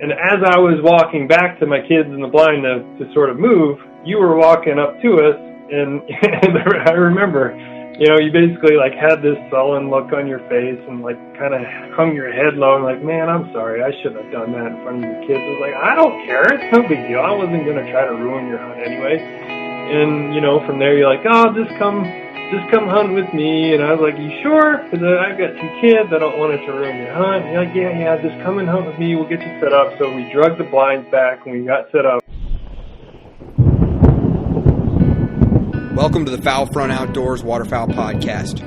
And as I was walking back to my kids in the blind to sort of move, you were walking up to us, and I remember, you know, you basically like had this sullen look on your face and like kind of hung your head low and like, man, I'm sorry, I shouldn't have done that in front of your kids. I was like, I don't care, it's no big deal. I wasn't going to try to ruin your hunt anyway. And, you know, from there you're like, oh, just come hunt with me. And I was like, you sure? Because I've got two kids. I don't want it to ruin your hunt. And you're like, yeah, just come and hunt with me. We'll get you set up. So we drug the blinds back and we got set up. Welcome to the Fowl Front Outdoors Waterfowl Podcast,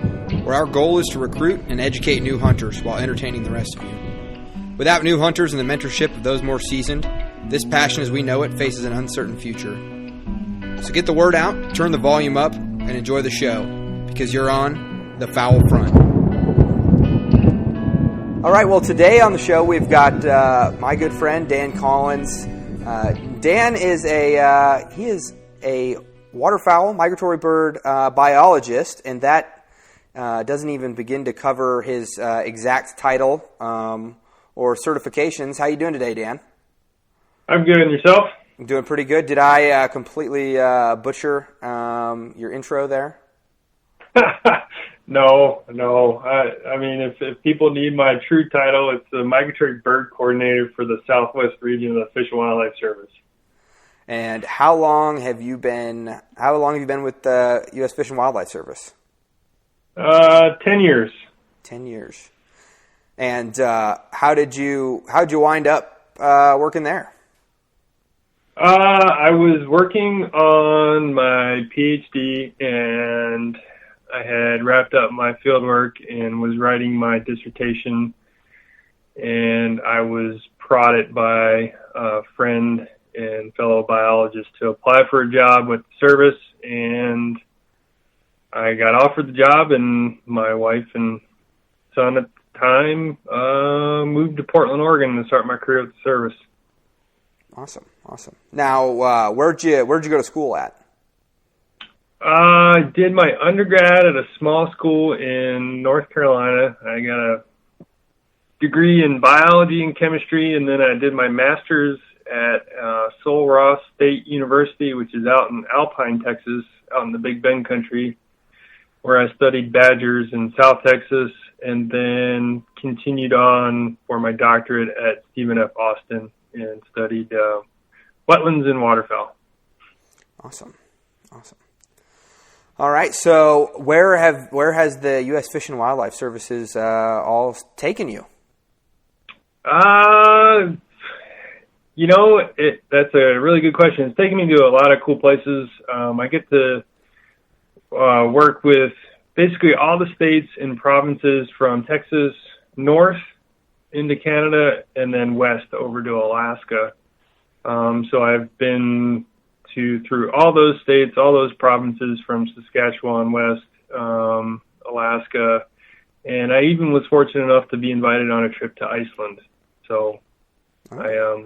where our goal is to recruit and educate new hunters while entertaining the rest of you. Without new hunters and the mentorship of those more seasoned, this passion as we know it faces an uncertain future. So get the word out, turn the volume up, and enjoy the show, because you're on the Fowl Front. All right, well, today on the show we've got my good friend Dan Collins. Dan is a waterfowl, migratory bird biologist, and that doesn't even begin to cover his exact title or certifications. How you doing today, Dan? I'm good, and yourself? I'm doing pretty good. Did I completely butcher your intro there? No. I mean, if people need my true title, it's the Migratory Bird Coordinator for the Southwest region of the Fish and Wildlife Service. And how long have you been with the U.S. Fish and Wildlife Service? 10 years. 10 years. And how'd you wind up working there? I was working on my PhD, and I had wrapped up my fieldwork and was writing my dissertation, and I was prodded by a friend and fellow biologist to apply for a job with the service, and I got offered the job, and my wife and son at the time moved to Portland, Oregon to start my career with the service. Awesome. Now, where'd you go to school at? I did my undergrad at a small school in North Carolina. I got a degree in biology and chemistry, and then I did my master's at Sul Ross State University, which is out in Alpine, Texas, out in the Big Bend country, where I studied badgers in South Texas, and then continued on for my doctorate at Stephen F. Austin and studied wetlands and waterfowl. Awesome. All right, so where has the U.S. Fish and Wildlife Services all taken you? That's a really good question. It's taken me to a lot of cool places. I get to work with basically all the states and provinces from Texas north into Canada and then west over to Alaska. So I've been through all those states, all those provinces from Saskatchewan west, Alaska, and I even was fortunate enough to be invited on a trip to Iceland. So I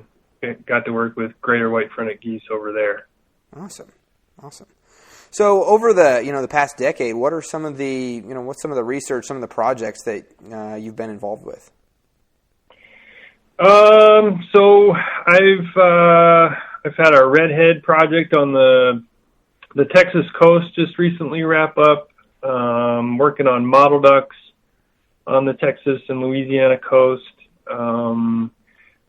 got to work with greater white-fronted geese over there. Awesome. So over the past decade, what are some of the what's some of the research, some of the projects that you've been involved with? So I've had a redhead project on the Texas coast just recently wrap up. Working on mottle ducks on the Texas and Louisiana coast.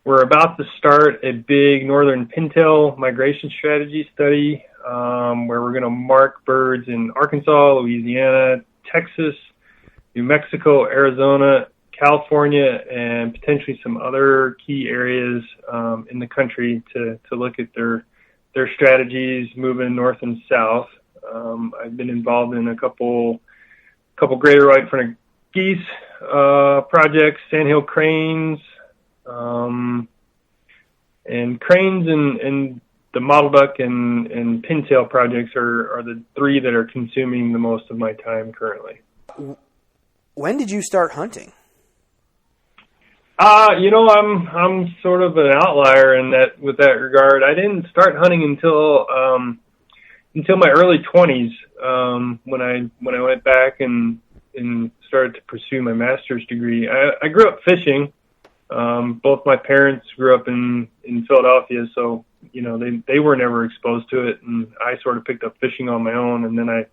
We're about to start a big northern pintail migration strategy study, where we're going to mark birds in Arkansas, Louisiana, Texas, New Mexico, Arizona, California, and potentially some other key areas in the country to look at their strategies moving north and south. I've been involved in a couple greater white-fronted geese projects, sandhill cranes, and cranes and the mottle duck and pintail projects are the three that are consuming the most of my time currently. When did you start hunting? I'm sort of an outlier with that regard. I didn't start hunting until my early 20s, when I went back and started to pursue my master's degree. I grew up fishing. Both my parents grew up in Philadelphia, so, you know, they were never exposed to it, and I sort of picked up fishing on my own. And then I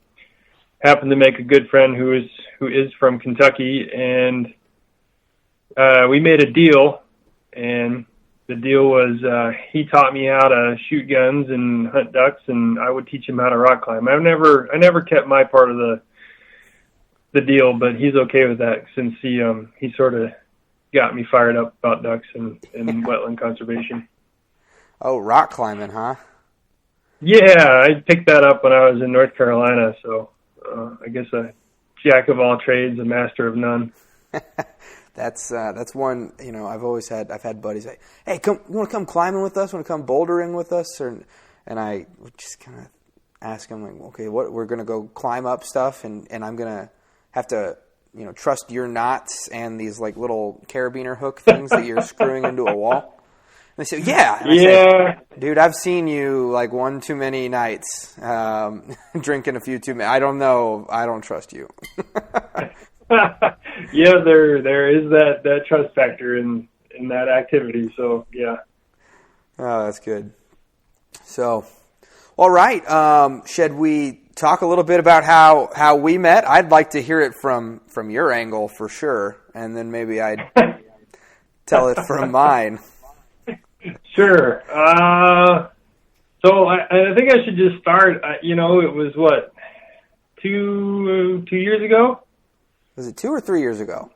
happened to make a good friend who is from Kentucky, and we made a deal, and the deal was he taught me how to shoot guns and hunt ducks, and I would teach him how to rock climb. I never kept my part of the deal, but he's okay with that since he sort of got me fired up about ducks and wetland conservation. Oh, rock climbing, huh? Yeah, I picked that up when I was in North Carolina, so I guess a jack of all trades, a master of none. That's one, you know, I've had buddies like, hey, you want to come climbing with us? Want to come bouldering with us? And I would just kind of ask them, like, okay, we're going to go climb up stuff, and I'm going to have to, you know, trust your knots and these like little carabiner hook things that you're screwing into a wall. And they say, yeah. And I say, dude, I've seen you like one too many nights, drinking a few too many. I don't know. I don't trust you. Yeah, there is that trust factor in that activity. So yeah. Oh, that's good. So, all right. Should we talk a little bit about how we met? I'd like to hear it from your angle for sure, and then maybe I'd tell it from mine. Sure. So I think I should just start. You know, it was what, 2 years ago? Was it 2 or 3 years ago?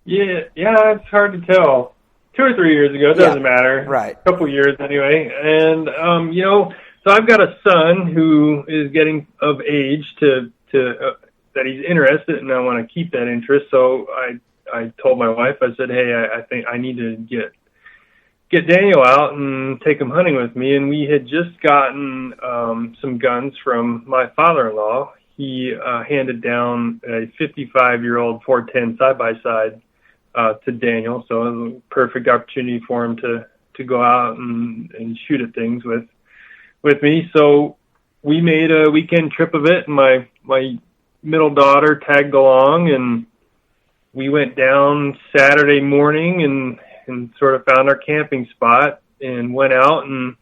Yeah, it's hard to tell. 2 or 3 years ago, it doesn't matter. Right. A couple years anyway. And, you know, so I've got a son who is getting of age to that he's interested, and I want to keep that interest. So I told my wife, I said, hey, I think I need to get Daniel out and take him hunting with me. And we had just gotten some guns from my father-in-law. He handed down a 55-year-old 410 side-by-side to Daniel, so it was a perfect opportunity for him to go out and shoot at things with me. So we made a weekend trip of it, and my middle daughter tagged along, and we went down Saturday morning and sort of found our camping spot and went out, and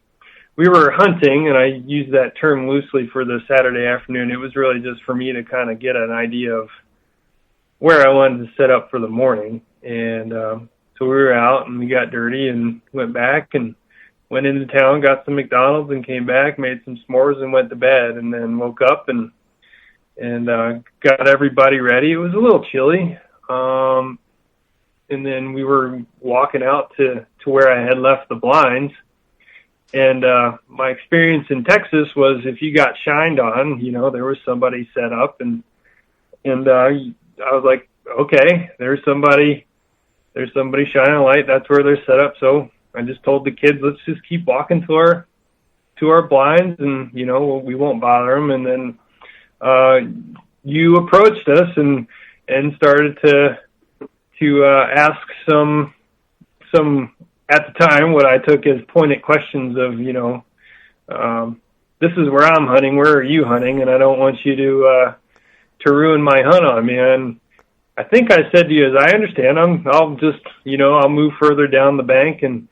we were hunting, and I use that term loosely for the Saturday afternoon. It was really just for me to kind of get an idea of where I wanted to set up for the morning. And so we were out, and we got dirty and went back and went into town, got some McDonald's, and came back, made some s'mores, and went to bed, and then woke up and got everybody ready. It was a little chilly. And then we were walking out to where I had left the blinds. And my experience in Texas was if you got shined on, you know, there was somebody set up, and I was like, okay, there's somebody shining a light. That's where they're set up. So I just told the kids, let's just keep walking to our blinds, and you know, we won't bother them. And then you approached us and started to ask some at the time what I took as pointed questions of, you know, this is where I'm hunting, where are you hunting, and I don't want you to ruin my hunt on me. And I think I said to you, as I understand, I'll just, you know, I'll move further down the bank and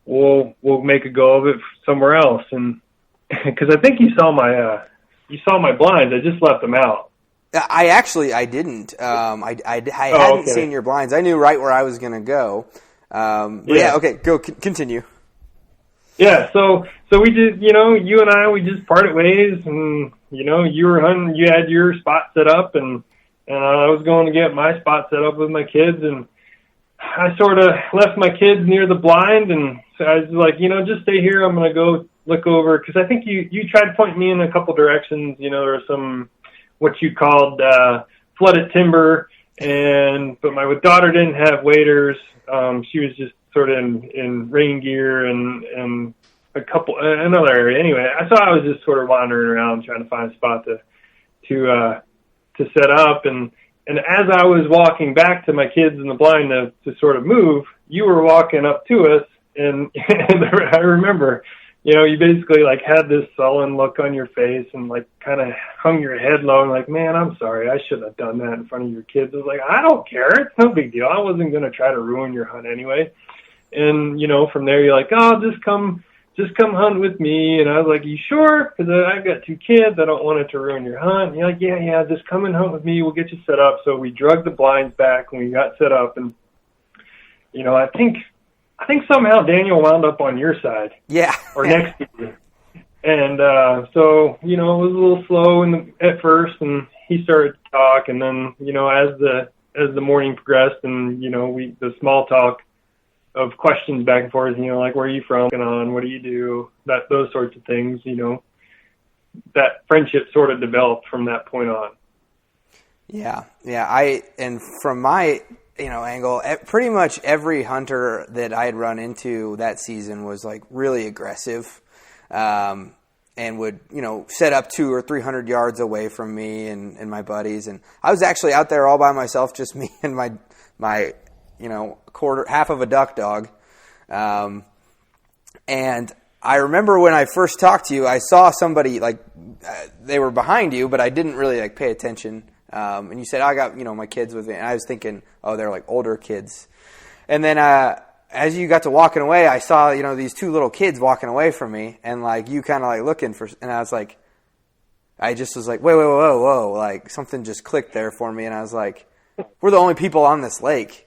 we'll make a go of it somewhere else. And because I think you saw my blinds, I just left them out. I didn't. I hadn't seen your blinds. I knew right where I was going to go. Okay, go continue. Yeah, so we did, you know, you and I, we just parted ways, and, you know, you were hunting, you had your spot set up, and I was going to get my spot set up with my kids, and I sort of left my kids near the blind, and so I was like, you know, just stay here, I'm going to go look over, because I think you tried to point me in a couple directions. You know, there was some, what you called flooded timber, but my daughter didn't have waders. She was just sort of in rain gear and another area. Anyway, I was just sort of wandering around trying to find a spot to set up. And as I was walking back to my kids in the blind to sort of move, you were walking up to us. And I remember, you basically like had this sullen look on your face and like kind of hung your head low and like, man, I'm sorry, I shouldn't have done that in front of your kids. I was like, I don't care. It's no big deal. I wasn't going to try to ruin your hunt anyway. And, from there you're like, oh, just come hunt with me. And I was like, you sure? Because I've got 2 kids. I don't want it to ruin your hunt. And you're like, yeah, just come and hunt with me. We'll get you set up. So we drug the blinds back and we got set up. And, I think somehow Daniel wound up on your side. Yeah. Or next to you. And so, it was a little slow at first. And he started to talk. And then, as the morning progressed and, the small talk of questions back and forth, like, where are you from, what do you do, those sorts of things, that friendship sort of developed from that point on. Yeah. And from my, angle, pretty much every hunter that I had run into that season was like really aggressive, and would, set up 200 or 300 yards away from me and my buddies. And I was actually out there all by myself, just me and my half of a duck dog. And I remember when I first talked to you, I saw somebody they were behind you, but I didn't really pay attention. And you said, I got, my kids with me. And I was thinking, oh, they're older kids. And then, as you got to walking away, I saw, these 2 little kids walking away from me and you kind of looking for, and I was like, I just was like, whoa. Something just clicked there for me. And I was like, we're the only people on this lake.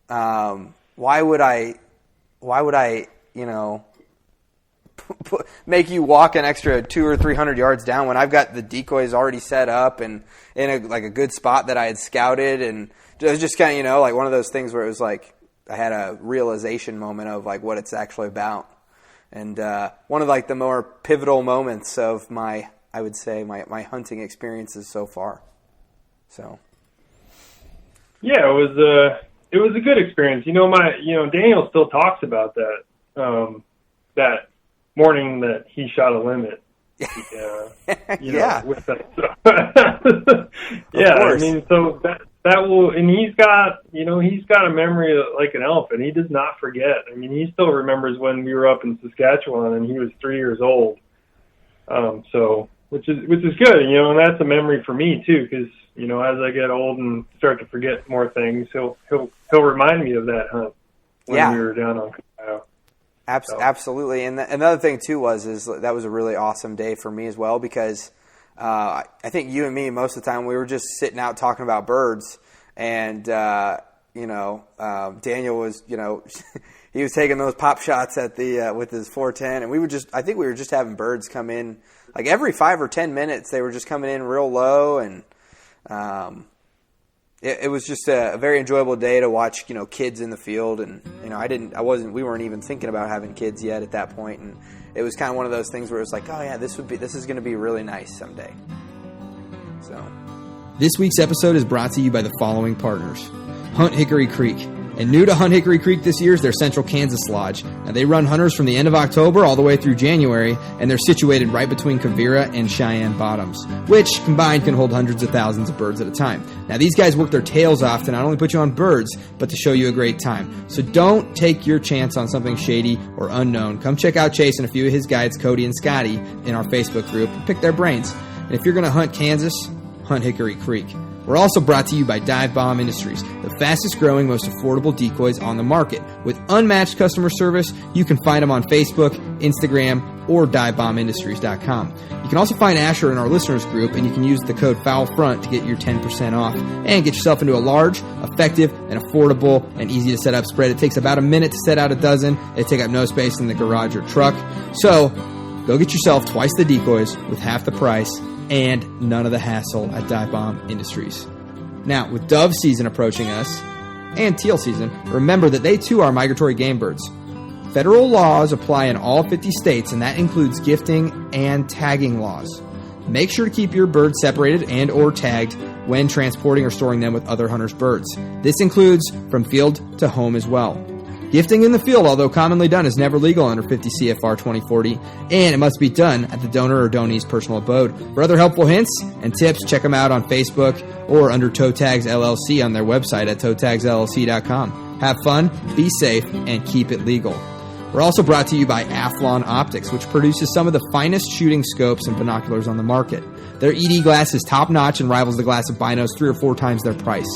Why would I, make you walk an extra 200 or 300 yards down when I've got the decoys already set up and in a good spot that I had scouted? And it was just kind of, one of those things where it was like, I had a realization moment of what it's actually about. And, one of the more pivotal moments of my hunting experiences so far. So. Yeah, it was a good experience. Daniel still talks about that, that morning that he shot a limit. Yeah. With that. Yeah. I mean, so that will, and he's got a memory like an elephant. He does not forget. I mean, he still remembers when we were up in Saskatchewan and he was 3 years old. So, which is good, and that's a memory for me too, because, as I get old and start to forget more things, he'll remind me of that hunt when we were down on Ohio. Absolutely. And another thing too is that was a really awesome day for me as well, because I think you and me, most of the time, we were just sitting out talking about birds, and Daniel was, he was taking those pop shots at the with his 410, and I think we were just having birds come in every 5 or 10 minutes. They were just coming in real low, and it was just a very enjoyable day to watch, kids in the field. And, we weren't even thinking about having kids yet at that point. And it was kind of one of those things where it was like, oh yeah, this is going to be really nice someday. So this week's episode is brought to you by the following partners: Hunt Hickory Creek. And new to Hunt Hickory Creek this year is their Central Kansas Lodge. Now, they run hunters from the end of October all the way through January, and they're situated right between Quivira and Cheyenne Bottoms, which combined can hold hundreds of thousands of birds at a time. Now, these guys work their tails off to not only put you on birds, but to show you a great time. So don't take your chance on something shady or unknown. Come check out Chase and a few of his guides, Cody and Scotty, in our Facebook group and pick their brains. And if you're going to hunt Kansas, hunt Hickory Creek. We're also brought to you by Dive Bomb Industries, the fastest growing, most affordable decoys on the market. With unmatched customer service, you can find them on Facebook, Instagram, or divebombindustries.com. You can also find Asher in our listeners group, and you can use the code FOULFRONT to get your 10% off and get yourself into a large, effective, and affordable and easy to set up spread. It takes about a minute to set out a dozen. They take up no space in the garage or truck. So go get yourself twice the decoys with half the price and none of the hassle at Dive Bomb Industries. Now, with dove season approaching us, and teal season, remember that they too are migratory game birds. Federal laws apply in all 50 states, and that includes gifting and tagging laws. Make sure to keep your birds separated and or tagged when transporting or storing them with other hunters' birds. This includes from field to home as well. Gifting in the field, although commonly done, is never legal under 50 CFR 2040, and it must be done at the donor or donee's personal abode. For other helpful hints and tips, check them out on Facebook or under Toe Tags LLC on their website at toetagsllc.com. Have fun, be safe, and keep it legal. We're also brought to you by Athlon Optics, which produces some of the finest shooting scopes and binoculars on the market. Their ED glass is top-notch and rivals the glass of binos 3 or 4 times their price.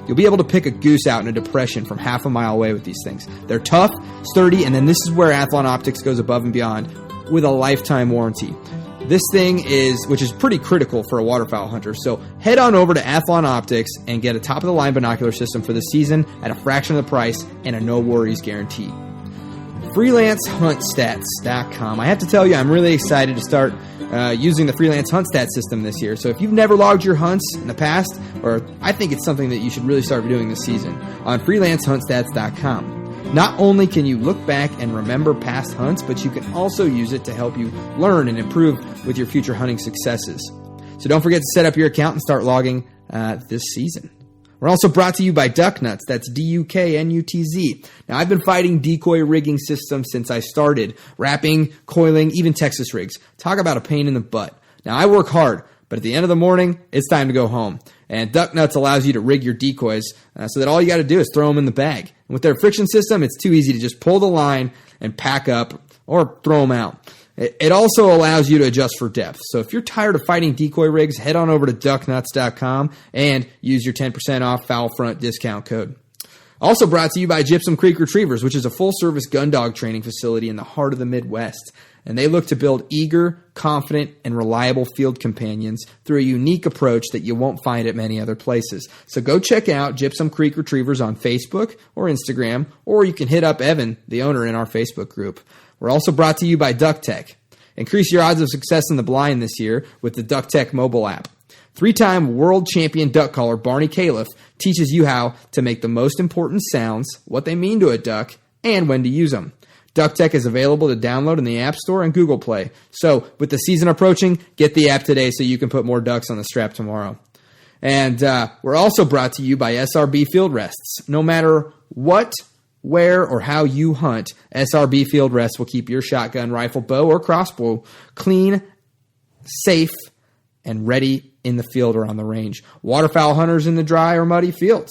You'll be able to pick a goose out in a depression from half a mile away with these things. They're tough, sturdy, and then this is where Athlon Optics goes above and beyond with a lifetime warranty. This thing which is pretty critical for a waterfowl hunter. So head on over to Athlon Optics and get a top-of-the-line binocular system for the season at a fraction of the price and a no-worries guarantee. FreelanceHuntStats.com. I have to tell you, I'm really excited to start using the Freelance Hunt Stats system this year. So if you've never logged your hunts in the past, or I think it's something that you should really start doing this season, on FreelanceHuntStats.com. Not only can you look back and remember past hunts, but you can also use it to help you learn and improve with your future hunting successes. So don't forget to set up your account and start logging this season. We're also brought to you by Duck Nuts. That's DUKNUTZ. Now, I've been fighting decoy rigging systems since I started. Wrapping, coiling, even Texas rigs. Talk about a pain in the butt. Now, I work hard, but at the end of the morning, it's time to go home. And Duck Nuts allows you to rig your decoys so that all you got to do is throw them in the bag. And with their friction system, it's too easy to just pull the line and pack up or throw them out. It also allows you to adjust for depth. So if you're tired of fighting decoy rigs, head on over to ducknuts.com and use your 10% off foul front discount code. Also brought to you by Gypsum Creek Retrievers, which is a full-service gun dog training facility in the heart of the Midwest. And they look to build eager, confident, and reliable field companions through a unique approach that you won't find at many other places. So go check out Gypsum Creek Retrievers on Facebook or Instagram, or you can hit up Evan, the owner, in our Facebook group. We're also brought to you by DuckTech. Increase your odds of success in the blind this year with the DuckTech mobile app. 3-time world champion duck caller Barney Califf teaches you how to make the most important sounds, what they mean to a duck, and when to use them. DuckTech is available to download in the App Store and Google Play. So, with the season approaching, get the app today so you can put more ducks on the strap tomorrow. And we're also brought to you by SRB Field Rests. No matter what, where, or how you hunt, SRB Field Rests will keep your shotgun, rifle, bow, or crossbow clean, safe, and ready in the field or on the range. Waterfowl hunters in the dry or muddy fields.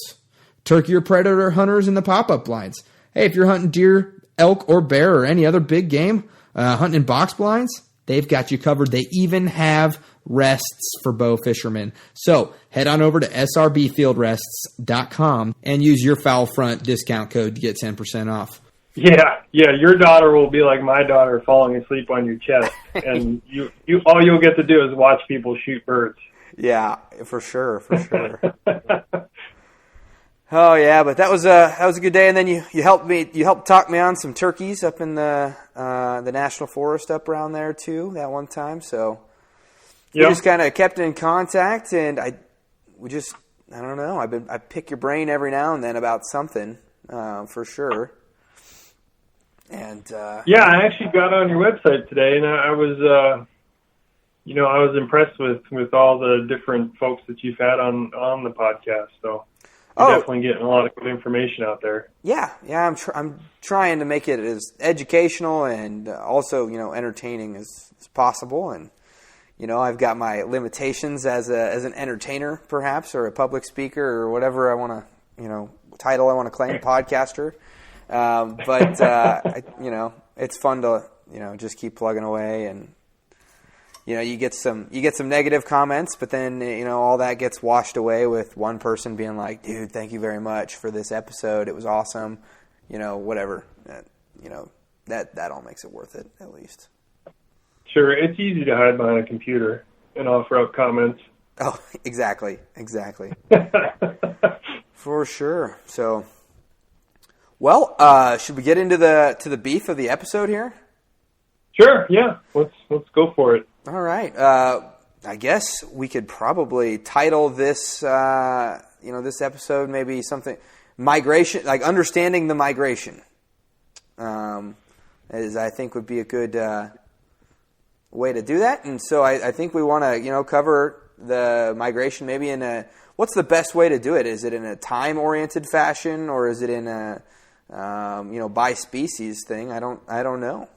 Turkey or predator hunters in the pop-up blinds. Hey, if you're hunting deer, elk, or bear, or any other big game, hunting in box blinds, they've got you covered. They even have rests for bow fishermen. So head on over to srbfieldrests.com and use your foul front discount code to get 10% off. Yeah, your daughter will be like my daughter falling asleep on your chest, and you all you'll get to do is watch people shoot birds. Yeah, for sure. Oh yeah, but that was a good day, and then you helped talk me on some turkeys up in the national forest up around there too that one time. So we just kind of kept in contact, and I don't know. I pick your brain every now and then about something for sure. And I actually got on your website today, and I was I was impressed with all the different folks that you've had on the podcast. So you're definitely getting a lot of good information out there. Yeah. I'm trying to make it as educational and also entertaining as possible. And I've got my limitations as an entertainer, perhaps, or a public speaker, or whatever I want to title I want to claim, podcaster. But it's fun to just keep plugging away, and you get some negative comments, but then all that gets washed away with one person being like, "Dude, thank you very much for this episode. It was awesome." Whatever. That all makes it worth it, at least. Sure, it's easy to hide behind a computer and offer up comments. Oh, exactly. For sure. So. Well, should we get into the beef of the episode here? Sure. Yeah. Let's go for it. All right. I guess we could probably title this this episode maybe something migration, like understanding the migration. As I think would be a good way to do that, and so I think we want to cover the migration maybe in a what's the best way to do it? Is it in a time oriented fashion, or is it in a by species thing? I don't know.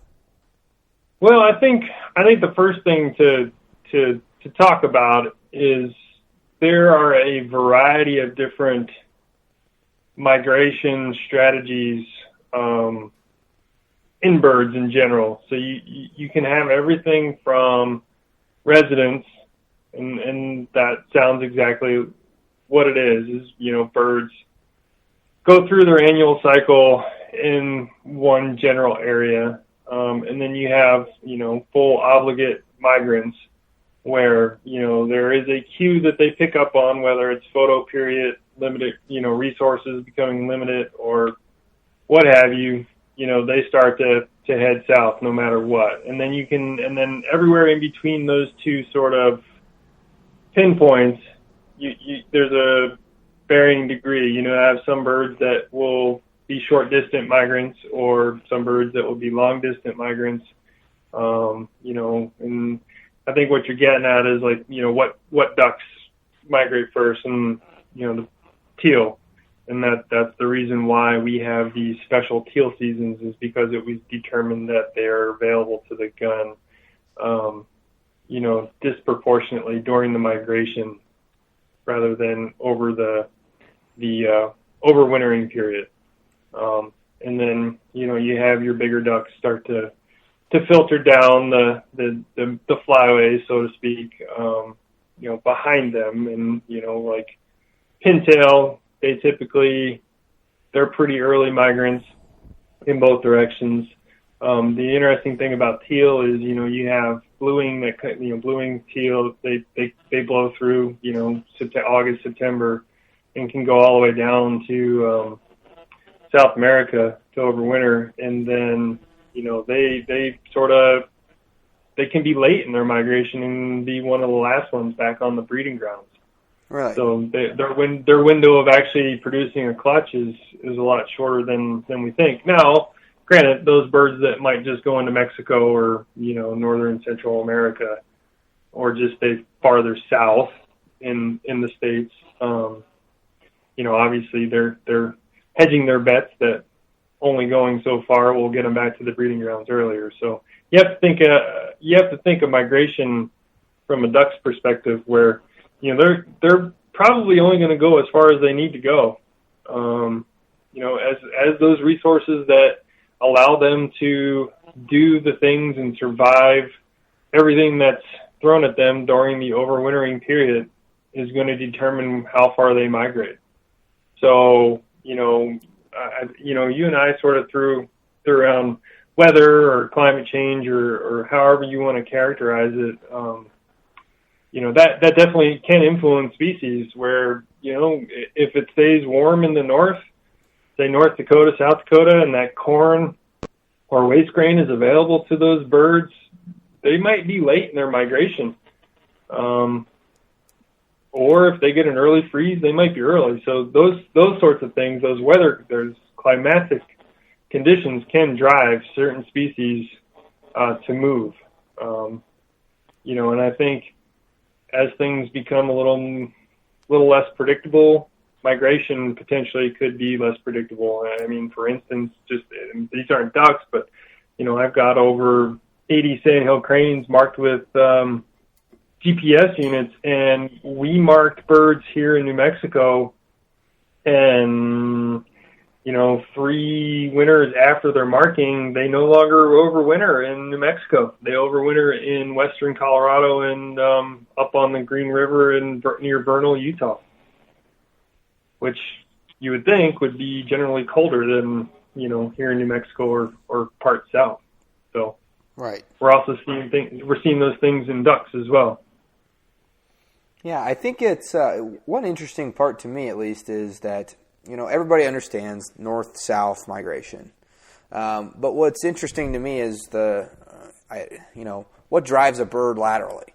Well, I think the first thing to talk about is there are a variety of different migration strategies, and in birds in general. So you can have everything from residents, and that sounds exactly what it is, birds go through their annual cycle in one general area. And then you have, full obligate migrants where, there is a cue that they pick up on, whether it's photo period, limited, resources becoming limited or what have you, they start to head south no matter what. And then everywhere in between those two sort of pinpoints, there's a varying degree. I have some birds that will be short distant migrants or some birds that will be long distant migrants. And I think what you're getting at is what ducks migrate first, and, the teal. And that's the reason why we have these special teal seasons, is because it was determined that they're available to the gun, disproportionately during the migration rather than over the overwintering period. And then, you have your bigger ducks start to filter down the flyways, so to speak, behind them. And, like pintail, they're pretty early migrants in both directions. The interesting thing about teal is, you have blueing bluing teal, they blow through, August, September, and can go all the way down to South America to overwinter. And then, they can be late in their migration and be one of the last ones back on the breeding grounds. Right. So their window of actually producing a clutch is a lot shorter than we think. Now, granted, those birds that might just go into Mexico or, northern Central America, or just stay farther south in the States, obviously they're hedging their bets that only going so far will get them back to the breeding grounds earlier. So you have to think of migration from a duck's perspective, where they're probably only going to go as far as they need to go. As those resources that allow them to do the things and survive everything that's thrown at them during the overwintering period is going to determine how far they migrate. So, you and I sort of threw around weather or climate change or however you want to characterize it. That definitely can influence species where, if it stays warm in the north, say North Dakota, South Dakota, and that corn or waste grain is available to those birds, they might be late in their migration. Or if they get an early freeze, they might be early. So those sorts of things, those climatic conditions can drive certain species to move. And I think as things become a little less predictable, migration potentially could be less predictable. I mean, for instance, these aren't ducks, but I've got over 80 sandhill cranes marked with GPS units, and we marked birds here in New Mexico, and 3 winters after their marking, they no longer overwinter in New Mexico. They overwinter in western Colorado and up on the Green River near Vernal, Utah, which you would think would be generally colder than here in New Mexico or parts south. So right, we're also seeing those things in ducks as well. Yeah, I think it's one interesting part to me, at least, is that everybody understands north-south migration, but what's interesting to me is what drives a bird laterally.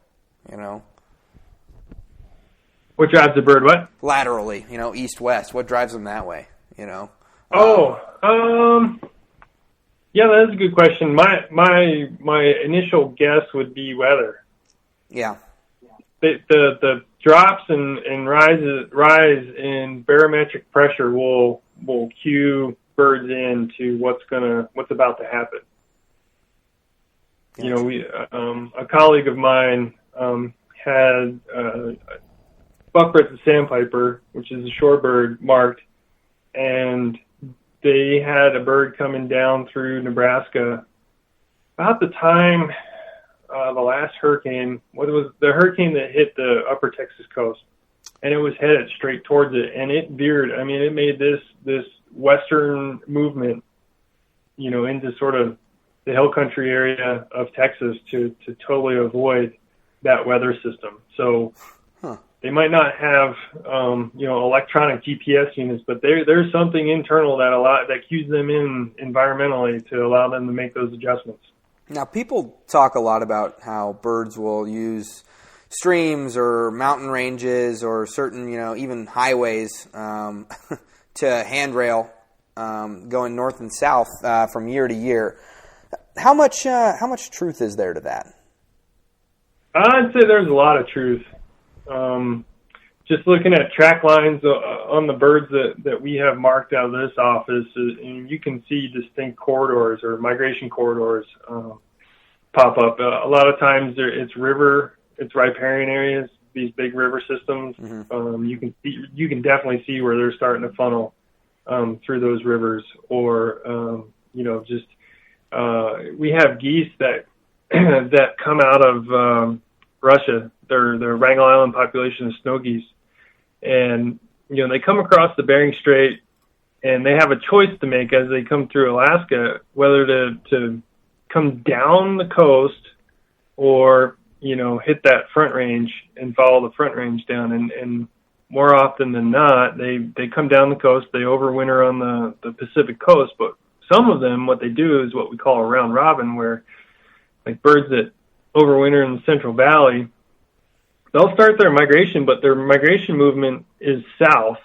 What drives a bird what? Laterally, east-west. What drives them that way? Yeah, that is a good question. My initial guess would be weather. Yeah. The drops and rise in barometric pressure will cue birds into what's about to happen. A colleague of mine had buck-breasted sandpiper, which is a shorebird, marked, and they had a bird coming down through Nebraska about the time the last hurricane. What was the hurricane that hit the upper Texas coast? And it was headed straight towards it, and it veered. I mean, it made this western movement, into sort of the hill country area of Texas to totally avoid that weather system. So they might not have, electronic GPS units, but there's something internal that cues them in environmentally to allow them to make those adjustments. Now, people talk a lot about how birds will use streams or mountain ranges or certain, even highways to handrail going north and south from year to year. How much truth is there to that? I'd say there's a lot of truth. Just looking at track lines on the birds that we have marked out of this office, and you can see distinct corridors or migration corridors pop up. A lot of times it's riparian areas, these big river systems. Mm-hmm. You can definitely see where they're starting to funnel through those rivers, or we have geese that that come out of Russia. They're Wrangel Island population of snow geese, and they come across the Bering Strait, and they have a choice to make as they come through Alaska whether to come down the coast or hit that front range and follow the front range down. And more often than not, they come down the coast. They overwinter on the Pacific coast, but some of them, what they do is what we call a round robin, where like birds that overwinter in the Central Valley, they'll start their migration, but their migration movement is south.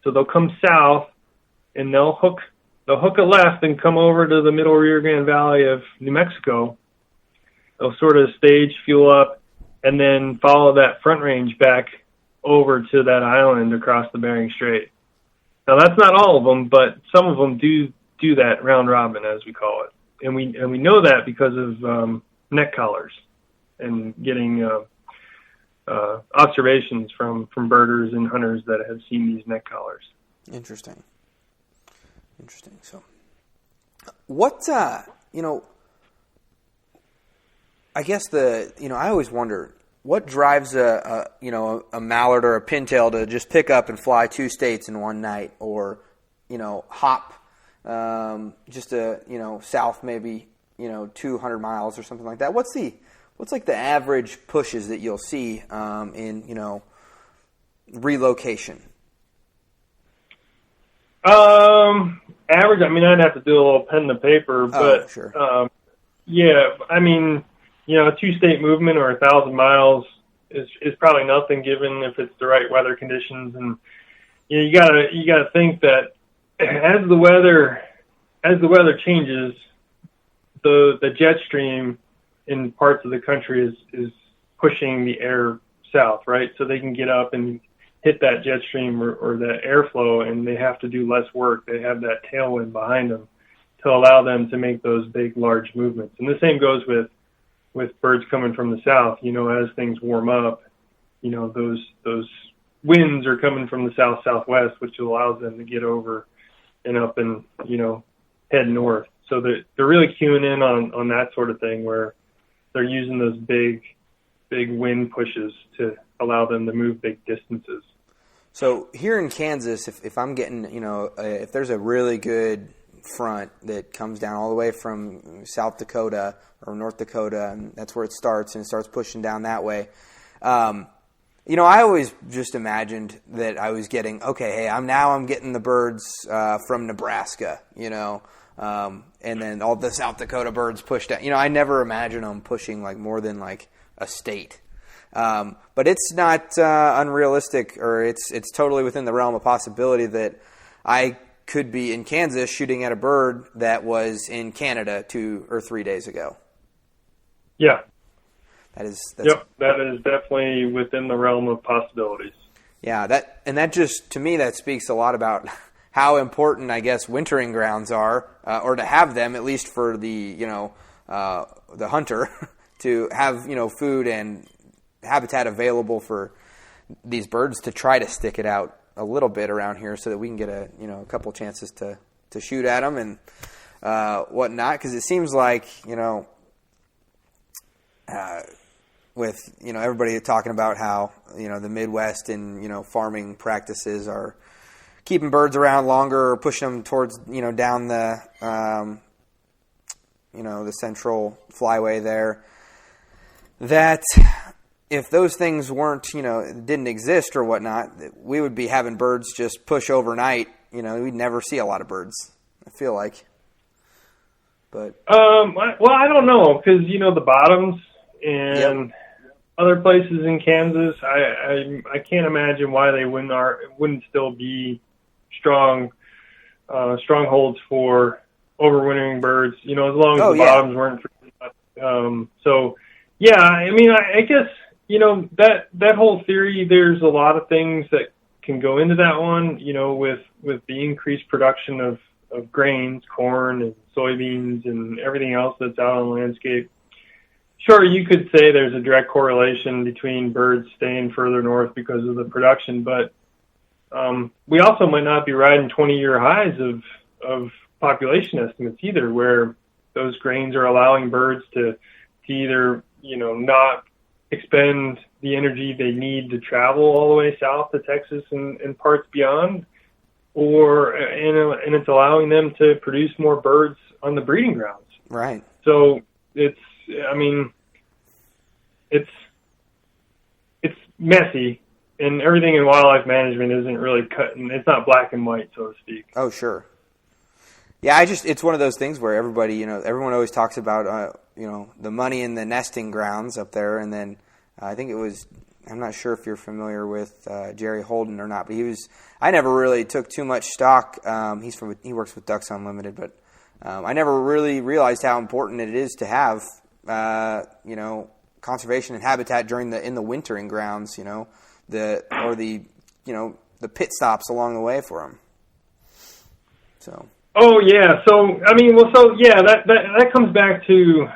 So they'll come south and they'll hook a left and come over to the middle Rio Grande Valley of New Mexico. They'll sort of stage, fuel up, and then follow that front range back over to that island across the Bering Strait. Now that's not all of them, but some of them do that round robin, as we call it. And we know that because of neck collars and getting observations from birders and hunters that have seen these neck collars. Interesting. So, what I guess I always wonder what drives a mallard or a pintail to just pick up and fly 2 states in one night, or hop just south maybe 200 miles or something like that. What's like the average pushes that you'll see in relocation? Average, I'd have to do a little pen to paper, but sure. A 2-state movement or 1,000 miles is probably nothing, given if it's the right weather conditions. And you gotta think that as the weather changes, the jet stream in parts of the country is pushing the air south, right? So they can get up and hit that jet stream or that airflow, and they have to do less work. They have that tailwind behind them to allow them to make those big, large movements. And the same goes with birds coming from the south. As things warm up, those winds are coming from the south-southwest, which allows them to get over and up and, head north. So they're really cueing in on that sort of thing, where they're using those big wind pushes to allow them to move big distances. So here in Kansas, if I'm getting, if there's a really good front that comes down all the way from South Dakota or North Dakota, and that's where it starts, and it starts pushing down that way. I always just imagined that I was getting, I'm getting the birds from Nebraska, and then all the South Dakota birds pushed down. I never imagined them pushing like more than like a state. But it's not unrealistic, or it's totally within the realm of possibility that I could be in Kansas shooting at a bird that was in Canada 2 or 3 days ago. Yeah. That is definitely within the realm of possibilities. Yeah, that just, to me, that speaks a lot about how important, I guess, wintering grounds are, or to have them, at least for the hunter, to have, food and habitat available for these birds to try to stick it out a little bit around here, so that we can get a couple chances to shoot at them and whatnot, because it seems like, with, everybody talking about how, the Midwest and, farming practices are keeping birds around longer or pushing them towards, down the, the central flyway there, that if those things weren't, didn't exist or whatnot, we would be having birds just push overnight. We'd never see a lot of birds, I feel like. But well, I don't know, because the bottoms and other places in Kansas, I can't imagine why they wouldn't still be strongholds for overwintering birds. As long as the bottoms weren't. So yeah, I guess that whole theory. There's a lot of things that can go into that one. With the increased production of grains, corn and soybeans and everything else that's out on the landscape. Sure, you could say there's a direct correlation between birds staying further north because of the production, but we also might not be riding 20-year highs of population estimates either, where those grains are allowing birds to either, not expend the energy they need to travel all the way south to Texas and parts beyond, and it's allowing them to produce more birds on the breeding grounds. Right. So it's messy, and everything in wildlife management isn't really it's not black and white, so to speak. Oh, sure. Yeah, it's one of those things where everybody, everyone always talks about, the money in the nesting grounds up there, and then I think it was, I'm not sure if you're familiar with Jerry Holden or not, but I never really took too much stock. He works with Ducks Unlimited, but I never really realized how important it is to have, conservation and habitat in the wintering grounds, the pit stops along the way for them. So. Oh yeah, that comes back to,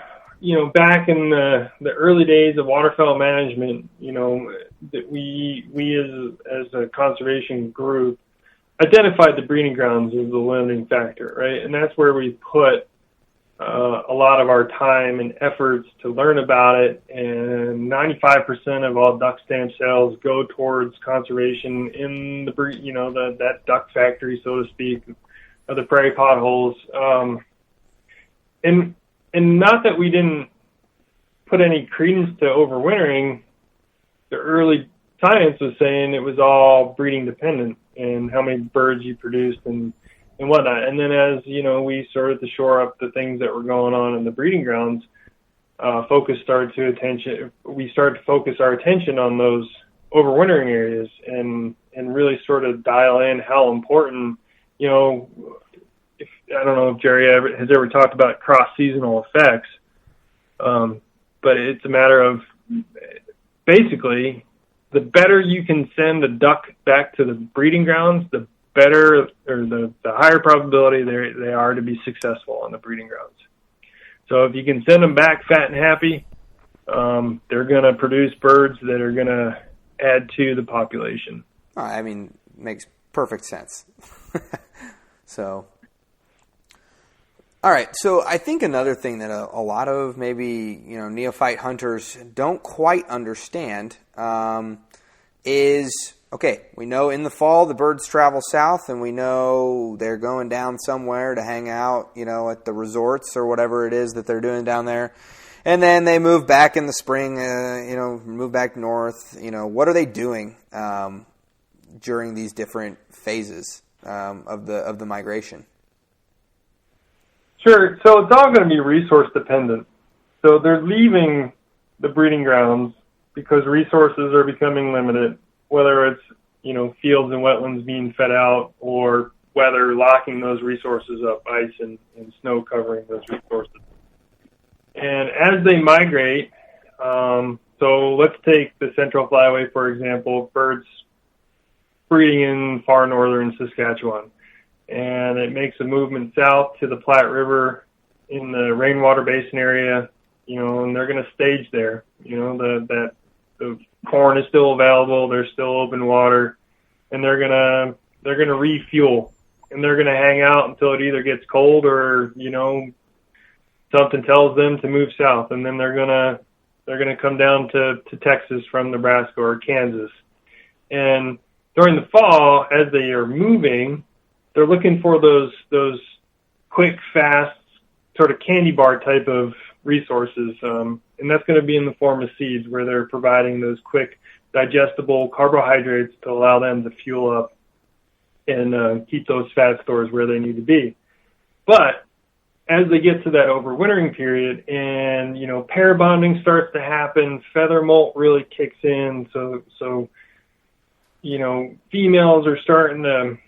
back in the early days of waterfowl management, that we as a conservation group identified the breeding grounds as the limiting factor, right? And that's where we put a lot of our time and efforts to learn about it. And 95% of all duck stamp sales go towards conservation in that duck factory, so to speak, of the prairie potholes. And not that we didn't put any credence to overwintering. The early science was saying it was all breeding dependent and how many birds you produced and whatnot. And then as, we started to shore up the things that were going on in the breeding grounds, we started to focus our attention on those overwintering areas and really sort of dial in how important, I don't know if Jerry has ever talked about cross-seasonal effects, but it's a matter of basically the better you can send a duck back to the breeding grounds, the better or the higher probability they are to be successful on the breeding grounds. So if you can send them back fat and happy, they're going to produce birds that are going to add to the population. Makes perfect sense. So, all right. So I think another thing that a lot of maybe, neophyte hunters don't quite understand is, okay, we know in the fall the birds travel south, and we know they're going down somewhere to hang out, at the resorts or whatever it is that they're doing down there. And then they move back in the spring, move back north. What are they doing during these different phases of the migration? Sure. So it's all going to be resource dependent. So they're leaving the breeding grounds because resources are becoming limited, whether it's, fields and wetlands being fed out or weather locking those resources up, ice and snow covering those resources. And as they migrate, so let's take the Central Flyway, for example, birds breeding in far northern Saskatchewan. And it makes a movement south to the Platte River in the rainwater basin area, and they're going to stage there. The corn is still available, there's still open water, and they're going to refuel and they're going to hang out until it either gets cold or, something tells them to move south, and then they're going to come down to Texas from Nebraska or Kansas. And during the fall, as they are moving, they're looking for those quick, fast, sort of candy bar type of resources, and that's going to be in the form of seeds, where they're providing those quick, digestible carbohydrates to allow them to fuel up and keep those fat stores where they need to be. But as they get to that overwintering period and, pair bonding starts to happen, feather molt really kicks in. So females are starting to,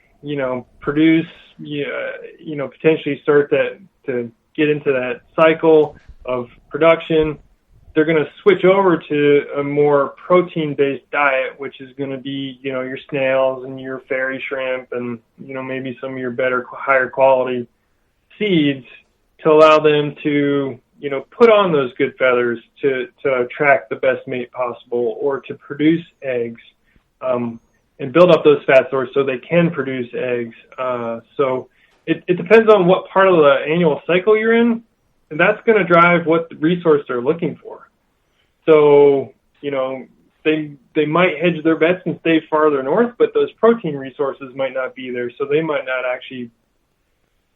produce, potentially start to get into that cycle of production. They're going to switch over to a more protein-based diet, which is going to be, your snails and your fairy shrimp and, maybe some of your better, higher quality seeds to allow them to, put on those good feathers to attract the best mate possible, or to produce eggs and build up those fat stores so they can produce eggs. So it depends on what part of the annual cycle you're in, and that's going to drive what resource they're looking for. So, they might hedge their bets and stay farther north, but those protein resources might not be there, so they might not actually,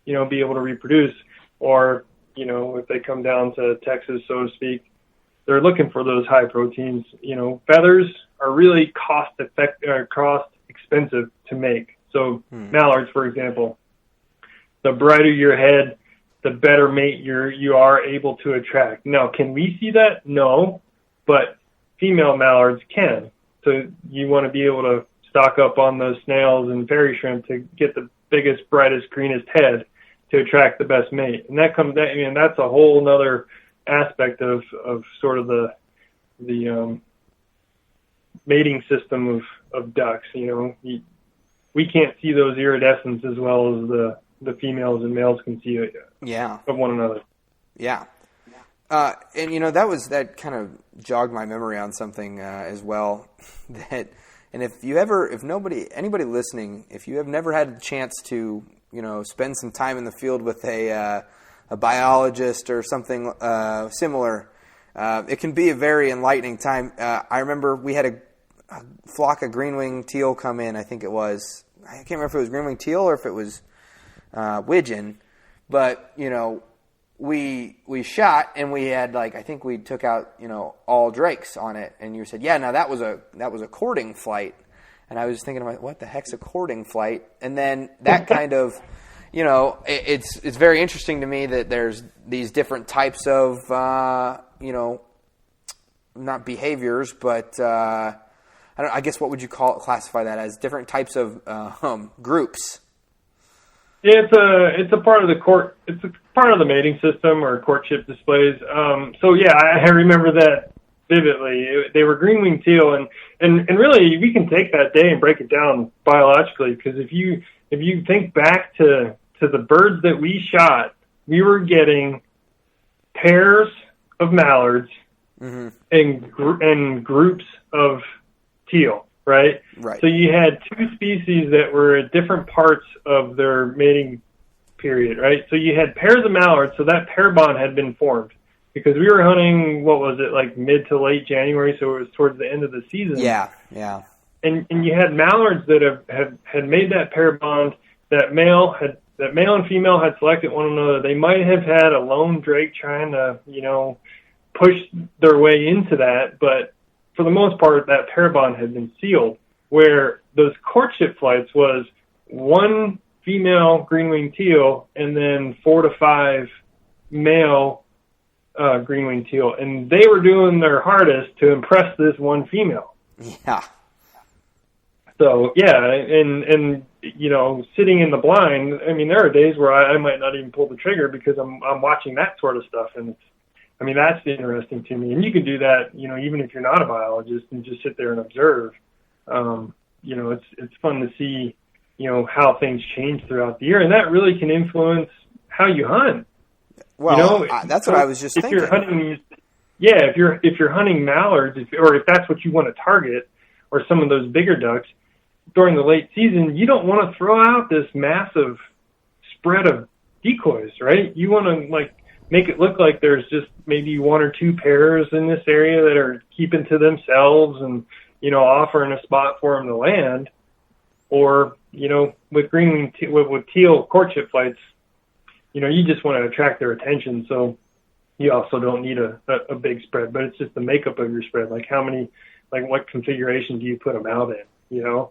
be able to reproduce. Or, if they come down to Texas, so to speak, they're looking for those high proteins. Feathers are really cost expensive to make. So mallards, for example, the brighter your head, the better mate you are able to attract. Now, can we see that? No, but female mallards can. So you want to be able to stock up on those snails and fairy shrimp to get the biggest, brightest, greenest head to attract the best mate. And that's a whole nother aspect of sort of the mating system of ducks. We can't see those iridescence as well as the females and males can see it of one another. Yeah. And that kind of jogged my memory on something as well. And anybody listening, if you have never had a chance to, spend some time in the field with a biologist or something similar, it can be a very enlightening time. I remember we had a flock of green-winged teal come in. I can't remember if it was green-winged teal or if it was widgeon, but we shot and we had I think we took out all drakes on it, and you said that was a courting flight, and I was thinking about what the heck's a courting flight, and then that kind of it's very interesting to me that there's these different types of not behaviors, but I guess what would you classify that as? Different types of groups. Yeah, it's a part of it's a part of the mating system or courtship displays. I remember that vividly. They were green-winged teal, and really we can take that day and break it down biologically, because if you think back to the birds that we shot, we were getting pairs of mallards and groups of teal. Right. So you had two species that were at different parts of their mating period, right? So you had pairs of mallards, so that pair bond had been formed, because we were hunting, mid to late January, so it was towards the end of the season. Yeah. And you had mallards that had made that pair bond. That male and female had selected one another. They might have had a lone drake trying to, push their way into that, but for the most part, that pair bond had been sealed, where those courtship flights was one female green-winged teal and then 4 to 5 male green-winged teal. And they were doing their hardest to impress this one female. Yeah. So, and sitting in the blind, there are days where I might not even pull the trigger because I'm watching that sort of stuff, and that's interesting to me. And you can do that, even if you're not a biologist, and just sit there and observe. It's fun to see, how things change throughout the year, and that really can influence how you hunt. Well, that's what I was just thinking. If you're hunting mallards, or if that's what you want to target, or some of those bigger ducks, during the late season, you don't want to throw out this massive spread of decoys, right? You want to like make it look like there's just maybe one or two pairs in this area that are keeping to themselves and, you know, offering a spot for them to land. Or, you know, with with teal courtship flights, you know, you just want to attract their attention. So you also don't need a big spread, but it's just the makeup of your spread. Like how many, like what configuration do you put them out in, you know?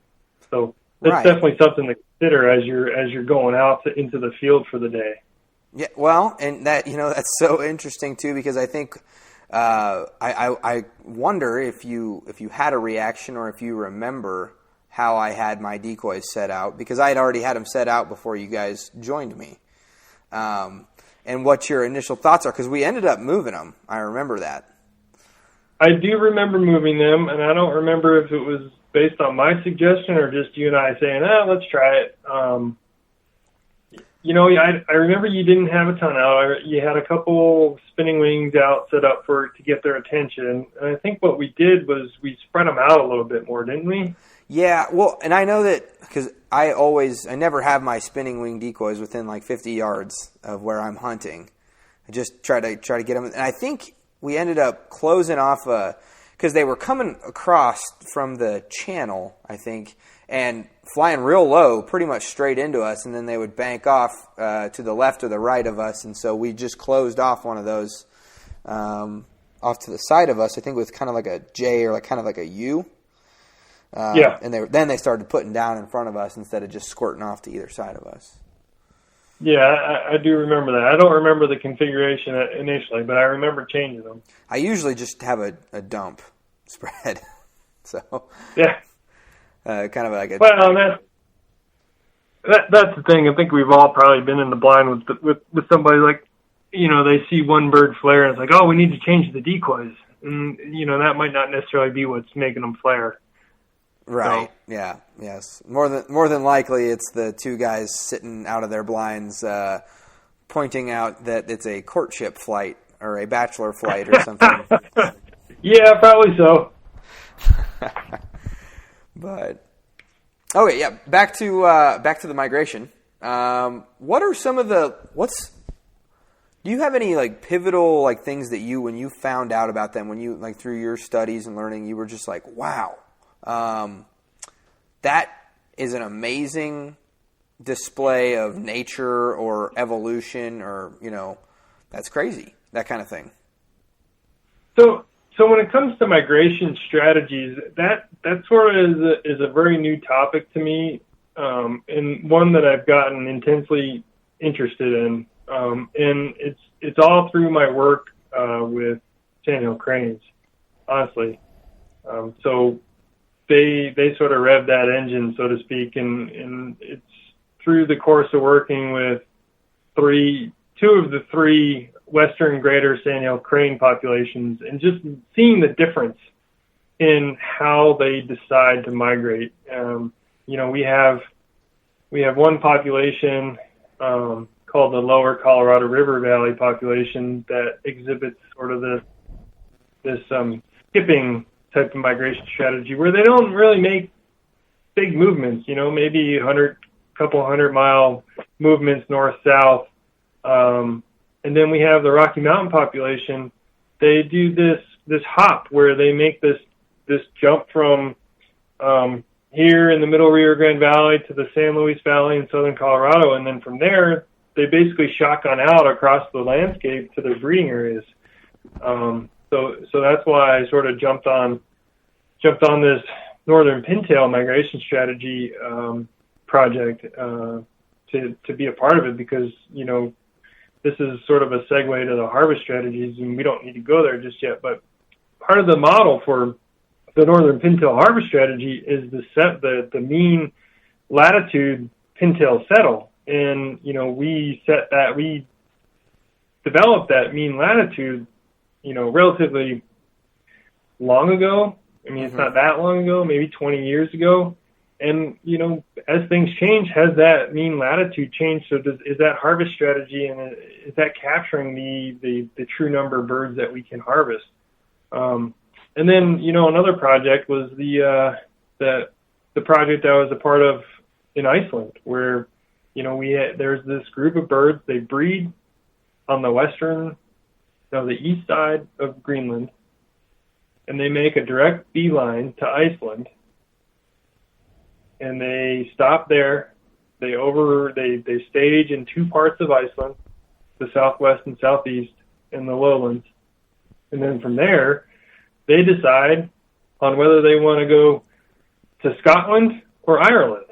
So that's definitely something to consider as you're going out into the field for the day. Yeah, well, and that, you know, that's so interesting too, because I think I wonder if you had a reaction or if you remember how I had my decoys set out, because I had already had them set out before you guys joined me. And what your initial thoughts are, because we ended up moving them. I remember that. I do remember moving them, and I don't remember if it was based on my suggestion or just you and I saying, let's try it. You know, I remember you didn't have a ton out. You had a couple spinning wings out set up to get their attention. And I think what we did was we spread them out a little bit more, didn't we? Yeah, well, and I know that because I never have my spinning wing decoys within like 50 yards of where I'm hunting. I just try to get them. And I think we ended up closing off because they were coming across from the channel, I think, and flying real low, pretty much straight into us, and then they would bank off to the left or the right of us, and so we just closed off one of those off to the side of us, I think with kind of like a J or like kind of like a U. And then they started putting down in front of us instead of just squirting off to either side of us. Yeah, I do remember that. I don't remember the configuration initially, but I remember changing them. I usually just have a dump spread. So yeah. Kind of like a... Well, that's the thing. I think we've all probably been in the blind with somebody like, you know, they see one bird flare and it's like, oh, we need to change the decoys. And, you know, that might not necessarily be what's making them flare. Right. So. Yeah. Yes. More than likely, it's the two guys sitting out of their blinds, pointing out that it's a courtship flight or a bachelor flight or something. Yeah, probably so. But okay, yeah. Back to the migration. What are some of the do you have any like pivotal like things that when you found out about them, when you like through your studies and learning, you were just like, wow. That is an amazing display of nature or evolution or, you know, that's crazy, that kind of thing. So when it comes to migration strategies, that sort of is a very new topic to me, and one that I've gotten intensely interested in. And it's all through my work with sandhill cranes, honestly. So they sort of rev that engine, so to speak, and it's through the course of working with two of the three western greater sandhill crane populations and just seeing the difference in how they decide to migrate. You know, we have one population called the Lower Colorado River Valley population that exhibits sort of this skipping type of migration strategy where they don't really make big movements, you know, maybe couple 100-mile movements north-south. And then we have the Rocky Mountain population. They do this hop where they make this jump from here in the middle Rio Grande Valley to the San Luis Valley in southern Colorado, and then from there they basically shotgun out across the landscape to their breeding areas. So that's why I sort of jumped on this northern pintail migration strategy project to be a part of it, because, you know, this is sort of a segue to the harvest strategies, and we don't need to go there just yet. But part of the model for the northern pintail harvest strategy is the mean latitude pintail settle, and you know we developed that mean latitude, you know, relatively long ago. I mean, It's not that long ago, maybe 20 years ago. And, you know, as things change, has that mean latitude changed? So is that harvest strategy, and is that capturing the true number of birds that we can harvest? And then, you know, another project was the the project I was a part of in Iceland, where, there's this group of birds. They breed on the east side of Greenland, and they make a direct beeline to Iceland, and they stop there. They stage in two parts of Iceland, the southwest and southeast, and the lowlands. And then from there, they decide on whether they want to go to Scotland or Ireland.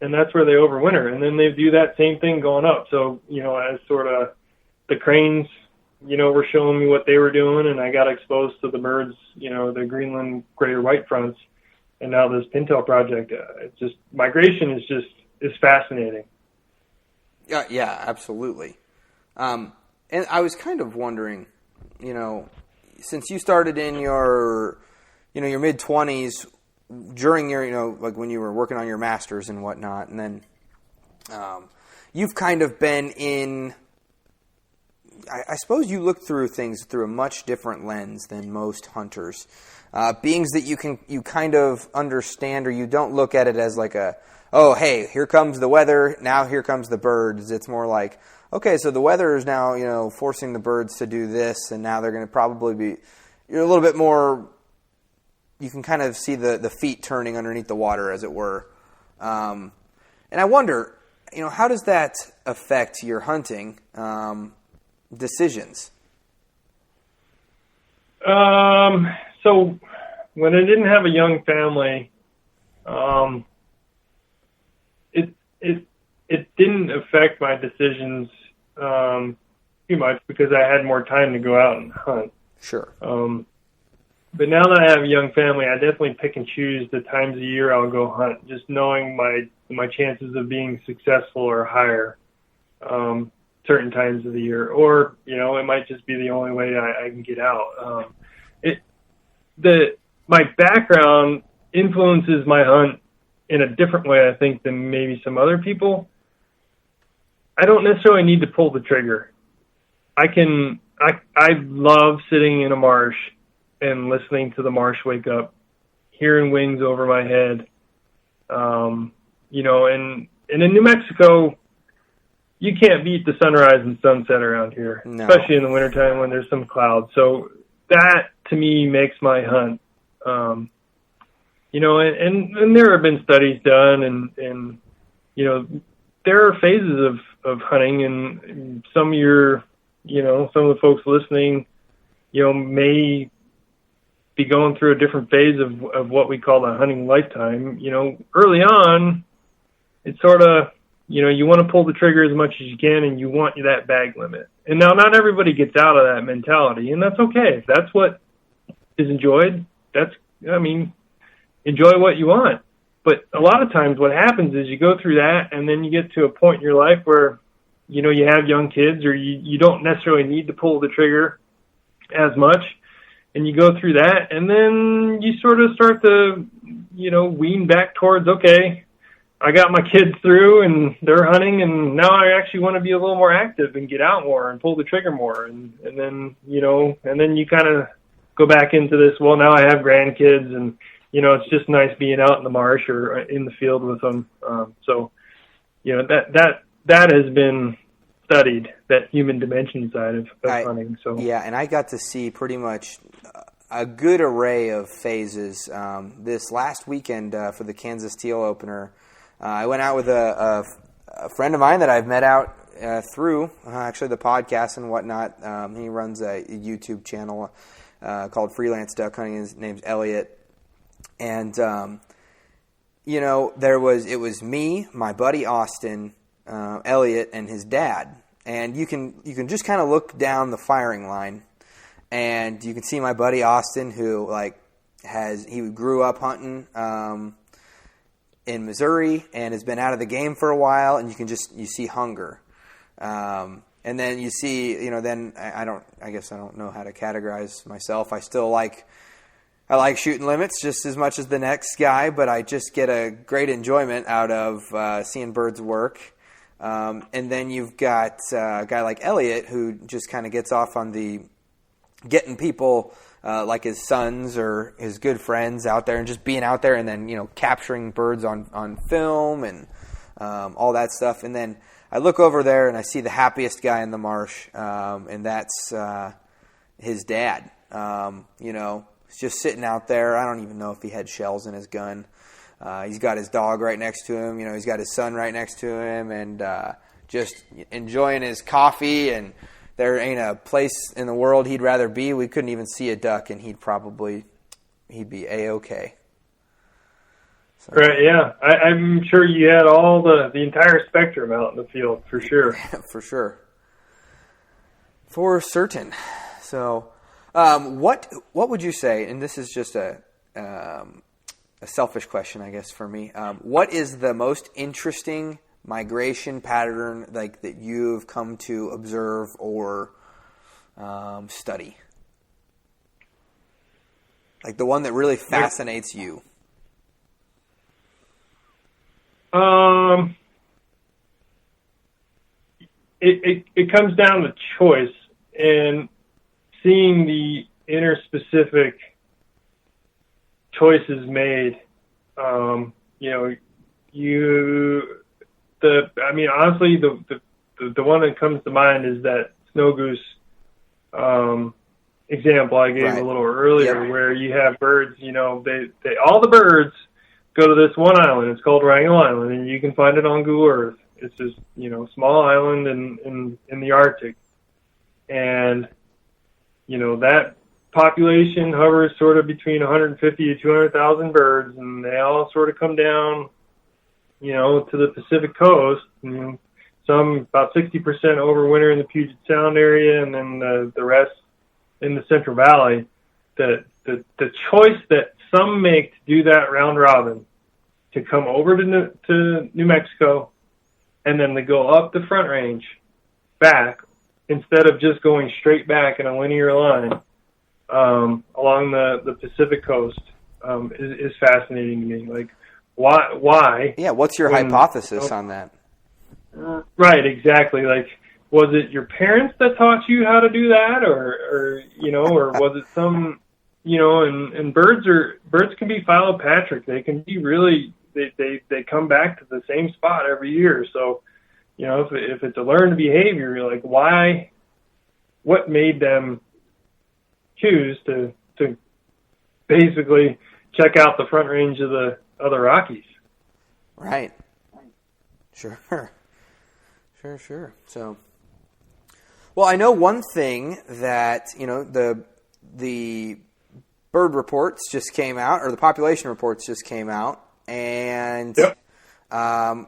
And that's where they overwinter. And then they do that same thing going up. So, as sort of the cranes, were showing me what they were doing, and I got exposed to the birds, the Greenland greater white fronts. And now this pintail project, it's just, migration is fascinating. Yeah, absolutely. And I was kind of wondering, since you started in your mid-20s, during your, like when you were working on your master's and whatnot, and then you've kind of been in, I suppose you look through things through a much different lens than most hunters. Beings that you kind of understand, or you don't look at it as like oh, hey, here comes the weather, now here comes the birds. It's more like, okay, so the weather is now, forcing the birds to do this, and now they're going to probably be, you're a little bit more, you can kind of see the feet turning underneath the water, as it were. And I wonder, how does that affect your hunting decisions? So when I didn't have a young family, it didn't affect my decisions too much, because I had more time to go out and hunt. Sure. But now that I have a young family, I definitely pick and choose the times of year I'll go hunt, just knowing my chances of being successful are higher certain times of the year. Or, it might just be the only way I can get out. My background influences my hunt in a different way, I think, than maybe some other people. I don't necessarily need to pull the trigger. I love sitting in a marsh and listening to the marsh wake up, hearing wings over my head. And in New Mexico, you can't beat the sunrise and sunset around here, no. Especially in the wintertime when there's some clouds. So that, to me, makes my hunt. And there have been studies done, and there are phases of hunting, and some of the folks listening, may be going through a different phase of what we call the hunting lifetime. Early on, it's sort of, you want to pull the trigger as much as you can, and you want that bag limit. And now not everybody gets out of that mentality, and that's okay. If that's what is enjoyed, enjoy what you want. But a lot of times what happens is you go through that, and then you get to a point in your life where, you have young kids, or you don't necessarily need to pull the trigger as much, and you go through that, and then you sort of start to, wean back towards, okay, I got my kids through, and they're hunting, and now I actually want to be a little more active and get out more and pull the trigger more, and then you kind of go back into this, well, now I have grandkids, and it's just nice being out in the marsh or in the field with them. That has been studied, that human dimension side of hunting. So yeah, and I got to see pretty much a good array of phases. This last weekend for the Kansas Teal opener, I went out with a friend of mine that I've met out through actually the podcast and whatnot. He runs a YouTube channel called Freelance Duck Hunting. His name's Elliot. And, it was me, my buddy Austin, Elliot, and his dad. And you can just kind of look down the firing line, and you can see my buddy Austin, who he grew up hunting in Missouri and has been out of the game for a while, and you see hunger. And then you see, then I guess I don't know how to categorize myself. I like shooting limits just as much as the next guy, but I just get a great enjoyment out of seeing birds work. And then you've got a guy like Elliot, who just kind of gets off on the getting people like his sons or his good friends out there and just being out there and then, capturing birds on film and all that stuff. And then I look over there and I see the happiest guy in the marsh, and that's his dad. He's just sitting out there. I don't even know if he had shells in his gun. He's got his dog right next to him. He's got his son right next to him, and just enjoying his coffee. And there ain't a place in the world he'd rather be. We couldn't even see a duck, and he'd be A-okay. So. Right, yeah. I'm sure you had all the entire spectrum out in the field, for sure. For sure. For certain. So, what would you say, and this is just a selfish question, I guess, for me. What is the most interesting migration pattern that you've come to observe or study? Like the one that really fascinates you? It comes down to choice and seeing the interspecific choices made. Honestly, the one that comes to mind is that snow goose example I gave a little earlier, where you have birds. They all the birds go to this one island. It's called Wrangel Island, and you can find it on Google Earth. It's this small island in the Arctic, and that population hovers sort of between 150 to 200,000 birds, and they all sort of come down, to the Pacific coast. And some about 60% overwinter in the Puget Sound area, and then the rest in the Central Valley. The choice that some make to do that round robin, to come over to New Mexico, and then they go up the Front Range back, instead of just going straight back in a linear line along the Pacific coast, is fascinating to me. Like, why? Yeah, what's your hypothesis on that? Right, exactly. Like, was it your parents that taught you how to do that, or was it some, and birds can be philopatric. They can be really, they come back to the same spot every year. So, if it's a learned behavior, you're like, why? What made them choose to basically check out the Front Range of the Rockies? Right. Sure. So, well, I know one thing that the bird reports just came out, or the population reports just came out, and I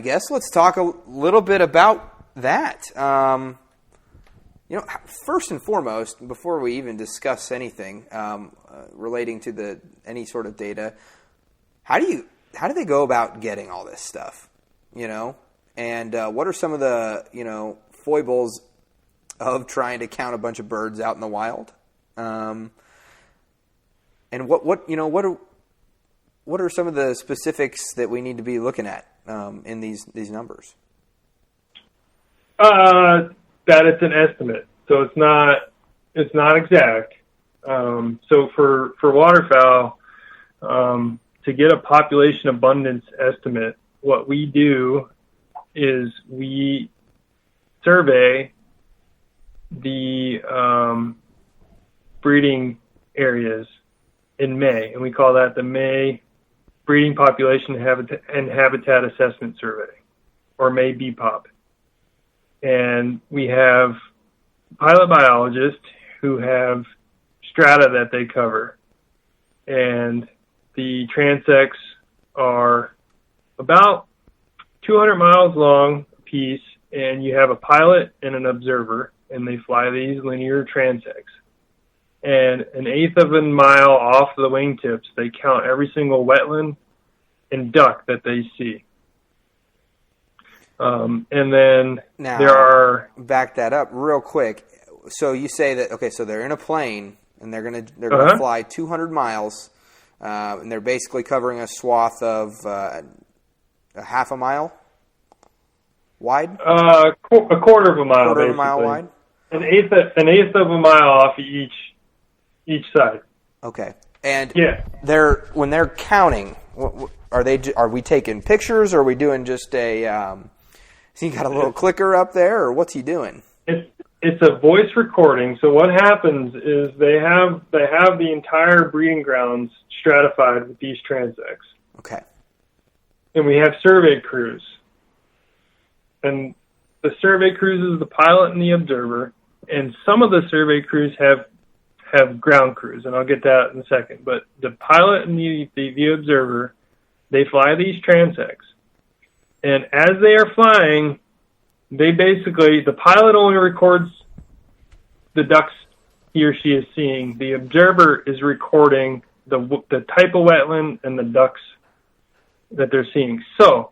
guess let's talk a little bit about that. First and foremost, before we even discuss anything relating to any sort of data, how do they go about getting all this stuff? And what are some of the foibles of trying to count a bunch of birds out in the wild? And what are some of the specifics that we need to be looking at in these numbers? That it's an estimate, so it's not exact. So for waterfowl, to get a population abundance estimate, what we do is we survey the breeding areas in May, and we call that the May Breeding Population and Habitat Assessment Survey, or May BPOP. And we have pilot biologists who have strata that they cover, and the transects are about 200 miles long a piece, and you have a pilot and an observer, and they fly these linear transects. And an eighth of a mile off the wingtips, they count every single wetland and duck that they see. And then now, there are... Back that up real quick. So you say that, okay, so they're in a plane, and they're gonna fly 200 miles, and they're basically covering a swath of a half a mile wide? A quarter of a mile, Quarter of a mile wide? an eighth of a mile off each side. Okay. And yeah, when they're counting, are we taking pictures, or are we doing just a? So you got a little clicker up there, or what's he doing? It's a voice recording. So what happens is they have the entire breeding grounds stratified with these transects. Okay. And we have survey crews. And the survey crews is the pilot and the observer. And some of the survey crews have ground crews, and I'll get that in a second. But the pilot and the observer, they fly these transects. And as they are flying, the pilot only records the ducks he or she is seeing. The observer is recording the type of wetland and the ducks that they're seeing. So,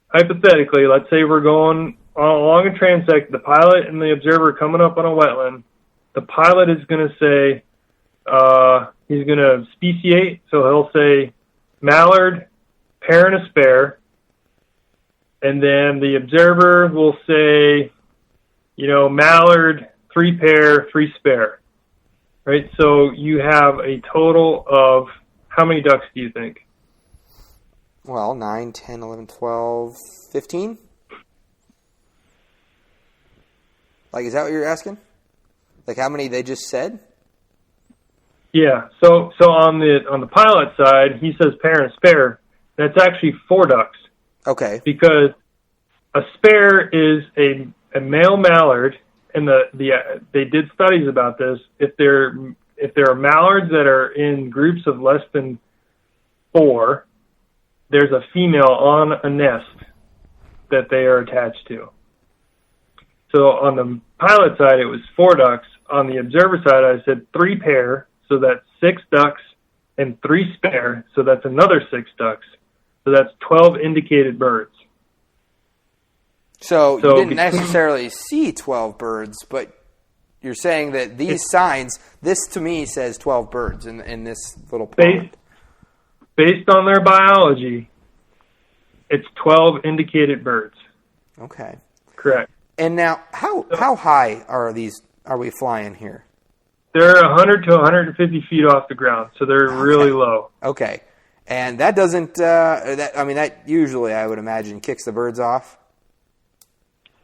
hypothetically, let's say we're going along a transect, the pilot and the observer coming up on a wetland. The pilot is going to say, he's going to speciate, so he'll say mallard, pair and a spare. And then the observer will say, mallard, 3 pair, 3 spare. Right? So you have a total of, how many ducks do you think? Well, 9, 10, 11, 12, 15? Like, is that what you're asking? Like how many they just said? Yeah. So on the pilot side, he says pair and spare. That's actually 4 ducks. Okay. Because a spare is a male mallard, and they did studies about this. If there are mallards that are in groups of less than 4, there's a female on a nest that they are attached to. So on the pilot side, it was 4 ducks. On the observer side, I said 3 pair, so that's 6 ducks, and 3 spare, so that's another 6 ducks. So that's 12 indicated birds. So you didn't necessarily see 12 birds, but you're saying that these signs, this to me says 12 birds in this little pond. Based on their biology, it's 12 indicated birds. Okay. Correct. And now, how high are we flying here? They're 100 to 150 feet off the ground, so they're really low. Okay. And that doesn't, that usually, I would imagine, kicks the birds off?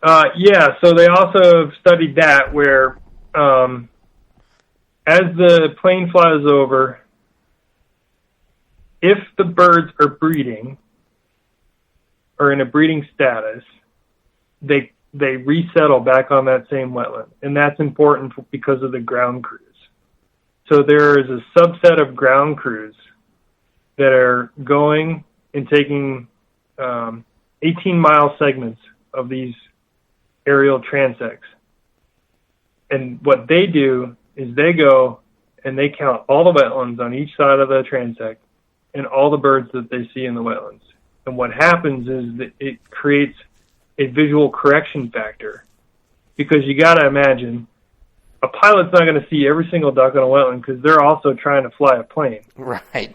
Yeah, so they also have studied that where as the plane flies over, if the birds are breeding or in a breeding status, they resettle back on that same wetland. And that's important because of the ground crews. So there is a subset of ground crews that are going and taking 18-mile segments of these aerial transects. And what they do is they go and they count all the wetlands on each side of the transect and all the birds that they see in the wetlands. And what happens is that it creates a visual correction factor, because you got to imagine a pilot's not going to see every single duck on a wetland because they're also trying to fly a plane. Right.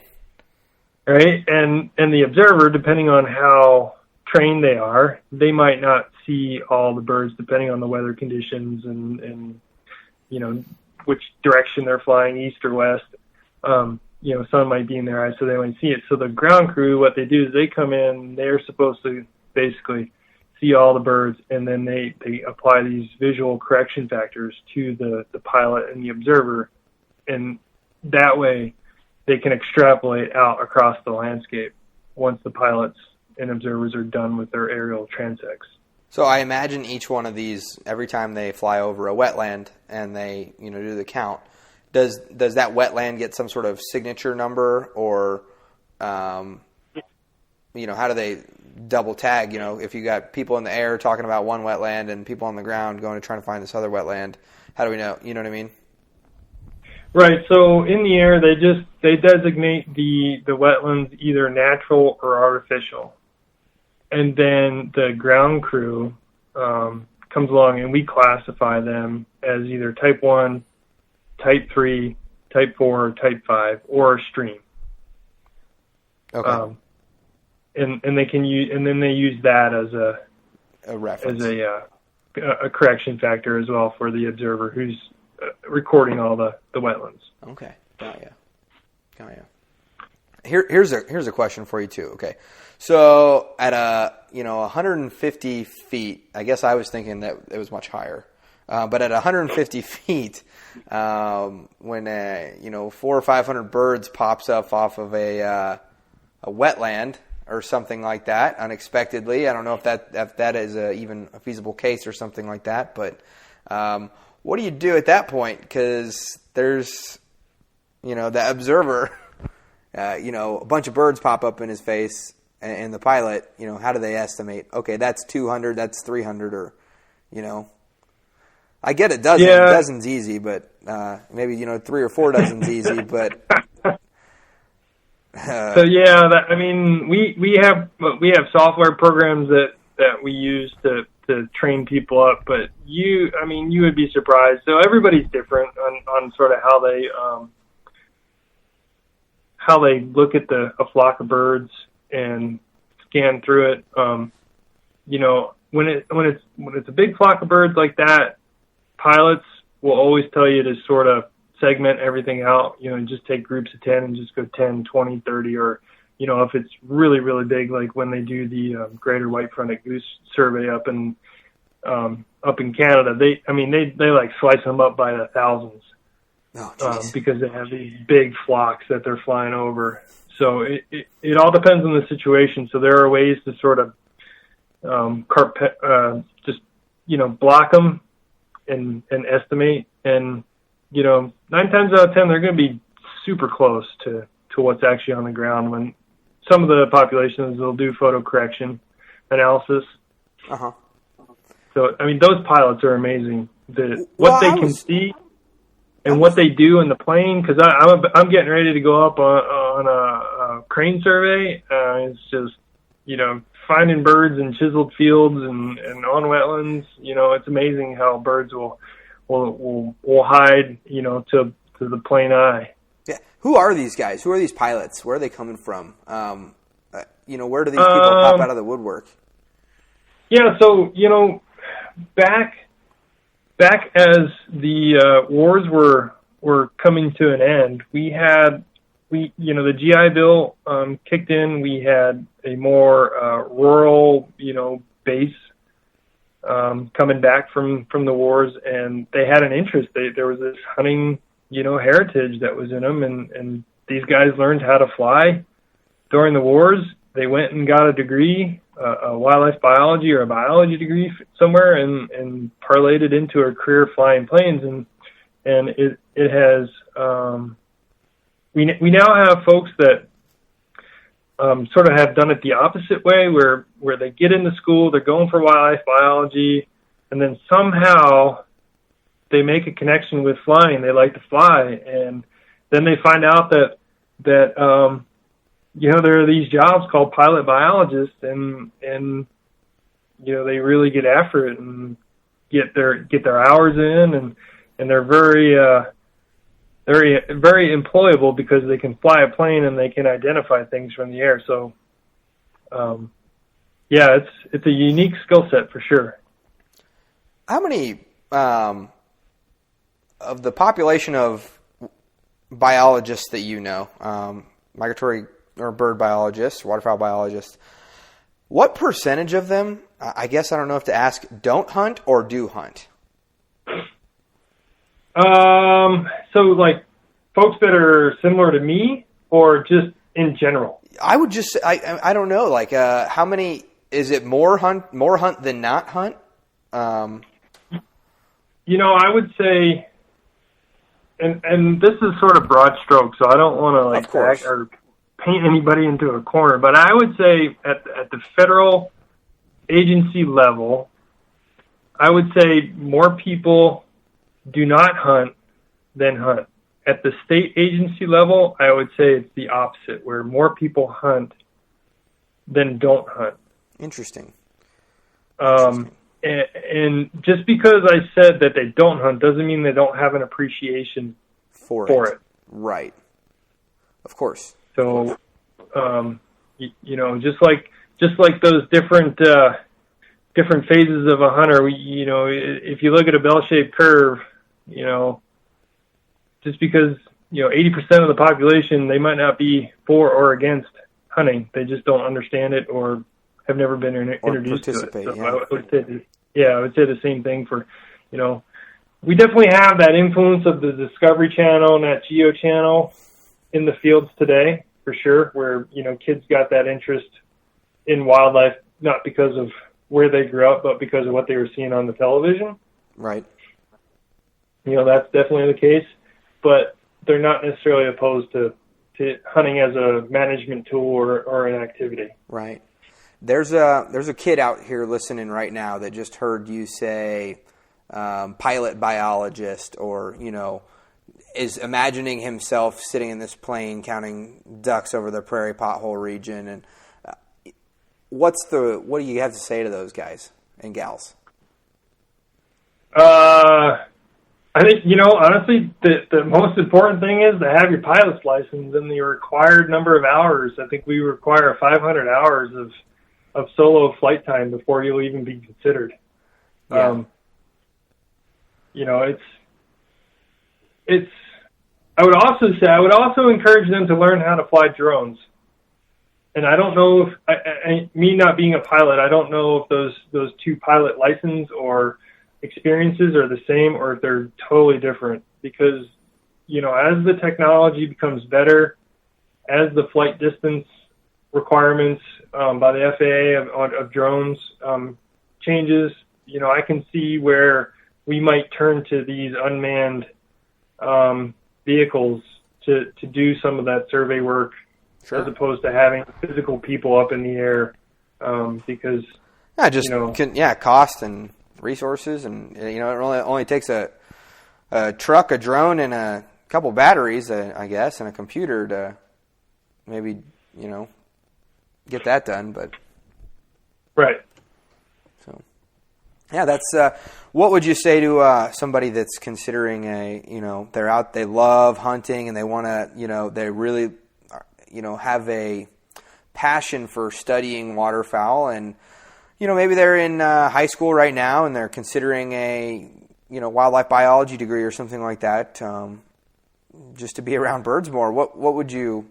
Right? And the observer, depending on how trained they are, they might not see all the birds depending on the weather conditions and which direction they're flying, east or west. Sun might be in their eyes, so they might see it. So the ground crew, what they do is they come in, they're supposed to basically see all the birds, and then they apply these visual correction factors to the pilot and the observer, and that way they can extrapolate out across the landscape once the pilots and observers are done with their aerial transects. So I imagine each one of these, every time they fly over a wetland and they do the count, does that wetland get some sort of signature number, or how do they double tag? If you got people in the air talking about one wetland and people on the ground going to try to find this other wetland, how do we know? You know what I mean? Right. So in the air, they designate the wetlands either natural or artificial, and then the ground crew comes along and we classify them as either type 1, type 3, type 4, type 5, or a stream. Okay. And they can use, and then they use that as a reference. a correction factor as well for the observer who's recording all the wetlands. Okay, got ya. Here's a question for you too. Okay, so at 150 feet, I guess I was thinking that it was much higher, but at 150 feet, when 400 or 500 birds pops up off of a wetland or something like that unexpectedly, I don't know if that is even a feasible case or something like that, but what do you do at that point? Because there's the observer. A bunch of birds pop up in his face, and the pilot, how do they estimate? Okay, that's 200, that's 300, or, I get it, dozen's easy, but maybe 3 or 4 dozens easy, but. So we have software programs that we use to train people up, but you would be surprised. So everybody's different on sort of how they look at a flock of birds and scan through it. When it's a big flock of birds like that, pilots will always tell you to sort of segment everything out, just take groups of 10 and just go 10, 20, 30, or, if it's really, really big, like when they do the greater white-fronted goose survey up in Canada, they like slice them up by the thousands. Because they have these big flocks that they're flying over. So it all depends on the situation. So there are ways to sort of block them and estimate. And, 9 times out of 10, they're going to be super close to what's actually on the ground. When some of the populations will do photo correction analysis. Uh-huh. So, those pilots are amazing. What they can see and what they do in the plane, because I'm getting ready to go up on a crane survey. It's just, finding birds in chiseled fields and on wetlands. It's amazing how birds will hide, to the plain eye. Yeah. Who are these guys? Who are these pilots? Where are they coming from? Where do these people pop out of the woodwork? Yeah. So, back as the wars were coming to an end, the GI Bill kicked in. We had a more rural, base coming back from the wars, and they had an interest. There was this hunting, heritage that was in them, and these guys learned how to fly during the wars. They went and got a degree, a wildlife biology or a biology degree somewhere, and parlayed it into a career flying planes. And it has, we now have folks that sort of have done it the opposite way, where they get into school, they're going for wildlife biology, and then somehow they make a connection with flying. They like to fly, and then they find out that there are these jobs called pilot biologists, and they really get after it and get their hours in, and they're very very employable because they can fly a plane and they can identify things from the air. So it's a unique skill set for sure. How many of the population of biologists that migratory or bird biologists, waterfowl biologists, what percentage of them, I guess I don't know if to ask, don't hunt or do hunt? So like folks that are similar to me, or just in general? I would just, I don't know, like, how many, is it more hunt than not hunt? I would say, and this is sort of broad strokes, so I don't want to or paint anybody into a corner, but I would say at the federal agency level, I would say more people do not hunt than hunt. At the state agency level, I would say it's the opposite, where more people hunt than don't hunt. Interesting. And just because I said that they don't hunt doesn't mean they don't have an appreciation for it. Right. Of course. So, just like those different different phases of a hunter. If you look at a bell-shaped curve, just because 80% of the population, they might not be for or against hunting. They just don't understand it or have never been introduced to it. So I would say the same thing for, we definitely have that influence of the Discovery Channel and that Geo Channel in the fields today, for sure, where, kids got that interest in wildlife, not because of where they grew up, but because of what they were seeing on the television. Right. That's definitely the case, but they're not necessarily opposed to hunting as a management tool or an activity. Right. There's a kid out here listening right now that just heard you say pilot biologist, or is imagining himself sitting in this plane counting ducks over the prairie pothole region. And what do you have to say to those guys and gals? I think, honestly, the most important thing is to have your pilot's license and the required number of hours. I think we require 500 hours of solo flight time before you'll even be considered. Yeah. I would also encourage them to learn how to fly drones. And I don't know if, me not being a pilot, I don't know if those two pilot license or experiences are the same or if they're totally different, because as the technology becomes better, as the flight distance requirements by the FAA of drones changes, I can see where we might turn to these unmanned vehicles to do some of that survey work. Sure. As opposed to having physical people up in the air, because cost and resources, and it only takes a truck, a drone, and a couple batteries, I guess, and a computer to maybe get that done. But right. So that's what would you say to somebody that's considering they're out, they love hunting, and they want to they really have a passion for studying waterfowl, and maybe they're in high school right now and they're considering a wildlife biology degree or something like that, just to be around birds more. What would you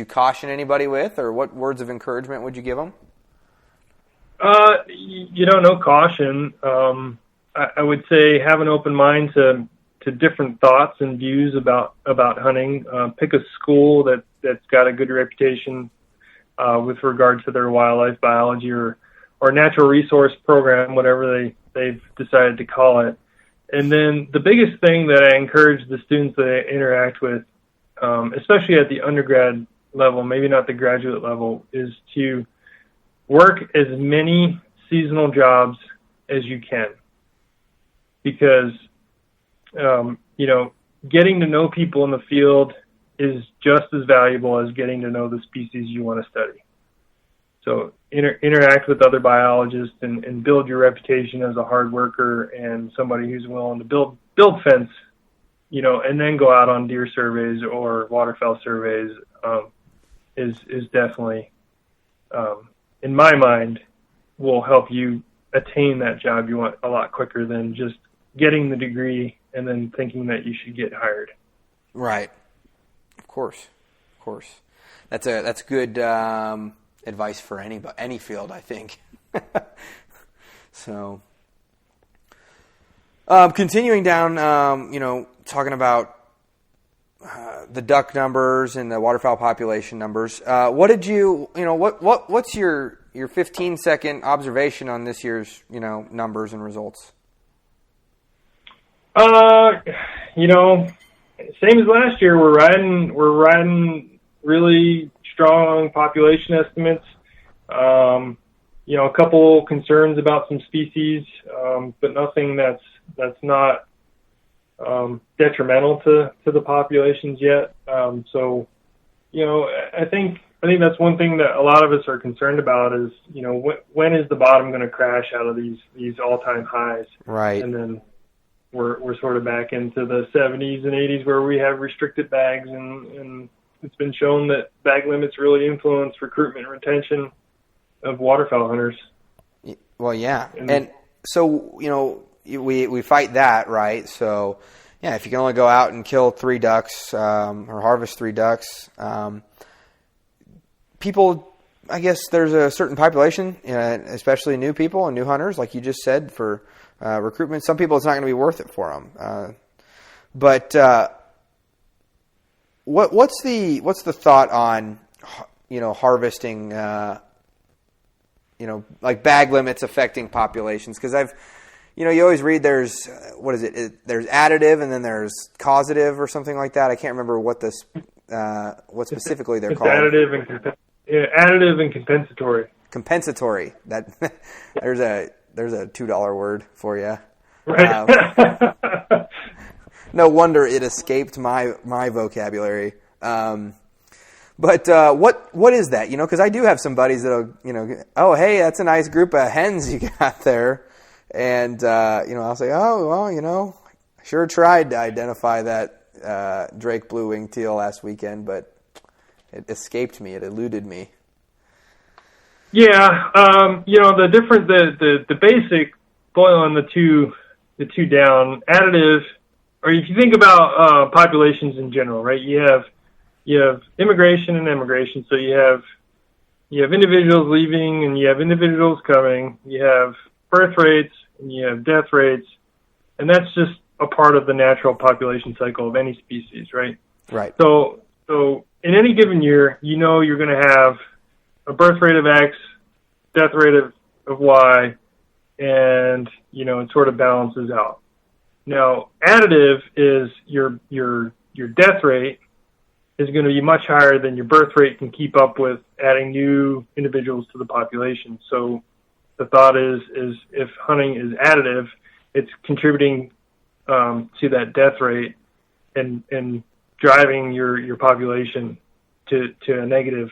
caution anybody with, or what words of encouragement would you give them? No caution. I would say have an open mind to different thoughts and views about hunting. Pick a school that's got a good reputation with regard to their wildlife biology or natural resource program, whatever they've decided to call it. And then the biggest thing that I encourage the students that I interact with, especially at the undergrad level, maybe not the graduate level, is to work as many seasonal jobs as you can. Because getting to know people in the field is just as valuable as getting to know the species you want to study. So interact with other biologists and build your reputation as a hard worker and somebody who's willing to build fence, and then go out on deer surveys or waterfowl surveys, is definitely, in my mind, will help you attain that job you want a lot quicker than just getting the degree and then thinking that you should get hired. Right. Of course. That's good advice for any field, I think. So, continuing down, talking about the duck numbers and the waterfowl population numbers. What did you, what's your 15-second observation on this year's, numbers and results? Same as last year. We're riding really strong population estimates. A couple concerns about some species, but nothing that's not detrimental to the populations yet. So, I think that's one thing that a lot of us are concerned about is, when is the bottom going to crash out of these all-time highs? Right. And then we're sort of back into the 70s and 80s where we have restricted bags, and it's been shown that bag limits really influence recruitment and retention of waterfowl hunters. Well, yeah. And so, we fight that, right? So, yeah, if you can only go out and kill 3 ducks or harvest 3 ducks, people, I guess there's a certain population, especially new people and new hunters, like you just said, for recruitment. Some people, it's not going to be worth it for them. But what's the thought on harvesting? Like bag limits affecting populations, because you always read there's there's additive and then there's causative or something like that. I can't remember what specifically they're called. Additive and compensatory. Compensatory. That there's a $2 word for you. Right. No wonder it escaped my vocabulary. But what is that? Because I do have some buddies that'll, oh, hey, that's a nice group of hens you got there. And, I'll say, oh, well, I sure tried to identify that Drake blue-winged teal last weekend, but it escaped me. It eluded me. Yeah, the basic boiling the two down additive, or if you think about populations in general, right? You have immigration and emigration. So you have individuals leaving and you have individuals coming. You have birth rates and you have death rates, and that's just a part of the natural population cycle of any species, right? Right. So in any given year, you're going to have a birth rate of X, death rate of Y, and it sort of balances out. Now, additive is your death rate is going to be much higher than your birth rate can keep up with adding new individuals to the population. So the thought is if hunting is additive, it's contributing to that death rate and driving your population to a negative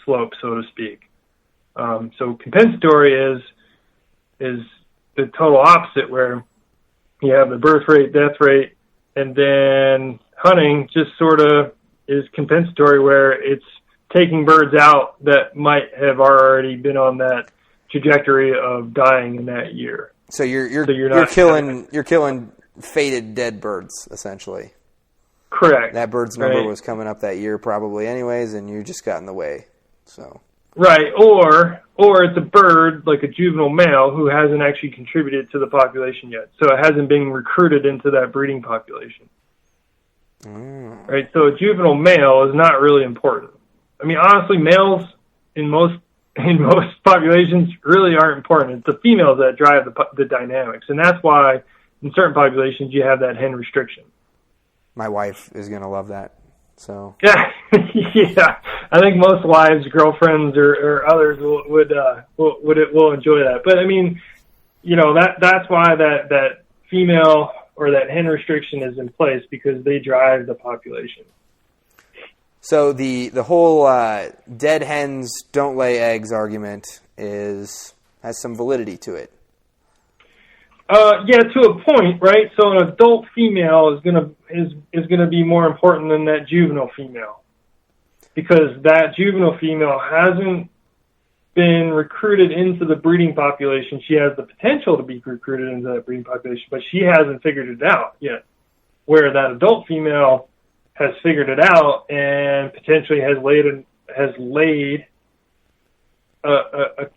slope, so to speak. So compensatory is the total opposite, where you have the birth rate, death rate, and then hunting just sort of is compensatory, where it's taking birds out that might have already been on that trajectory of dying in that year. So you're killing fated dead birds, essentially. Correct. That bird's number was coming up that year probably anyways, and you just got in the way. So right, or it's a bird like a juvenile male who hasn't actually contributed to the population yet, so it hasn't been recruited into that breeding population. Right, so a juvenile male is not really important. I mean, honestly, males in most populations really aren't important. It's the females that drive the dynamics, and that's why in certain populations you have that hen restriction. My wife is going to love that. So yeah, I think most wives, girlfriends, or others will enjoy that. But I mean, that's why that female or that hen restriction is in place, because they drive the population. So the whole dead hens don't lay eggs argument has some validity to it. Yeah, to a point, right? So an adult female is gonna be more important than that juvenile female, because that juvenile female hasn't been recruited into the breeding population. She has the potential to be recruited into that breeding population, but she hasn't figured it out yet. Where that adult female has figured it out and potentially has laid a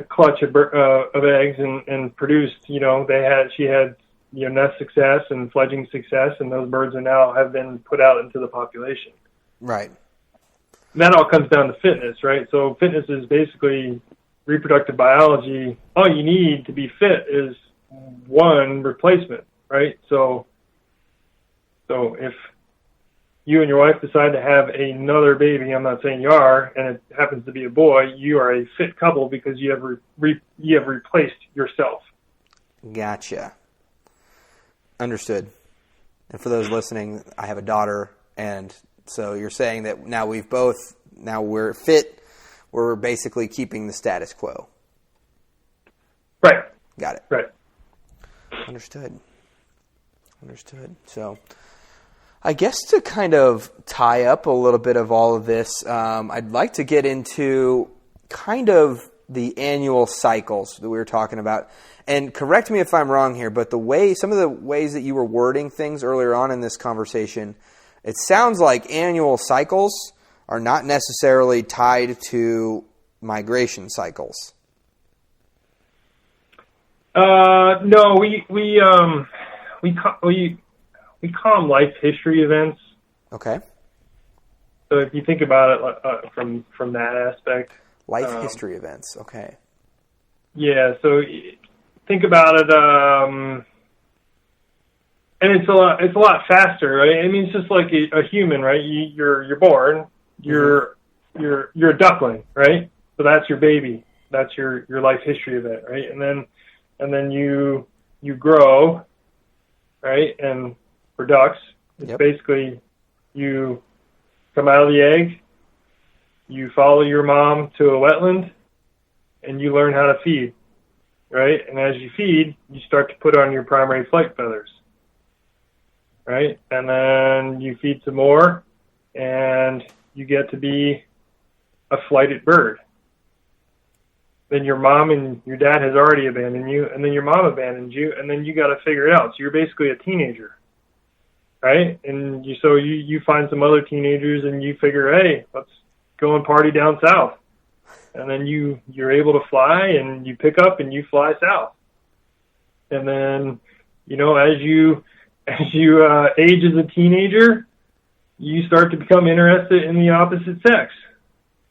clutch of eggs and produced. She had nest success and fledging success, and those birds have been put out into the population. Right. That all comes down to fitness, right? So fitness is basically reproductive biology. All you need to be fit is one replacement, right? So if you and your wife decide to have another baby, I'm not saying you are, and it happens to be a boy, you are a fit couple because you have replaced yourself. Gotcha. Understood. And for those listening, I have a daughter, and so you're saying that now we're fit, we're basically keeping the status quo. Right. Got it. Right. Understood. So I guess to kind of tie up a little bit of all of this, I'd like to get into kind of the annual cycles that we were talking about. And correct me if I'm wrong here, but some of the ways that you were wording things earlier on in this conversation, it sounds like annual cycles are not necessarily tied to migration cycles. No, we call them life history events. Okay. So if you think about it from that aspect, life history events. Okay. Yeah. So think about it, and it's a lot faster, right? I mean, it's just like a human, right? You're born, you're a duckling, right? So that's your baby. That's your life history event, right? And then you grow, right? And for ducks, it's basically you come out of the egg, you follow your mom to a wetland, and you learn how to feed, right? And as you feed, you start to put on your primary flight feathers, right? And then you feed some more, and you get to be a flighted bird. Then your mom and your dad has already abandoned you, and then your mom abandoned you, and then you got to figure it out. So you're basically a teenager, right? And you find some other teenagers, and you figure, hey, let's go and party down south. And then you're able to fly, and you pick up and you fly south. And then, as you age as a teenager, you start to become interested in the opposite sex.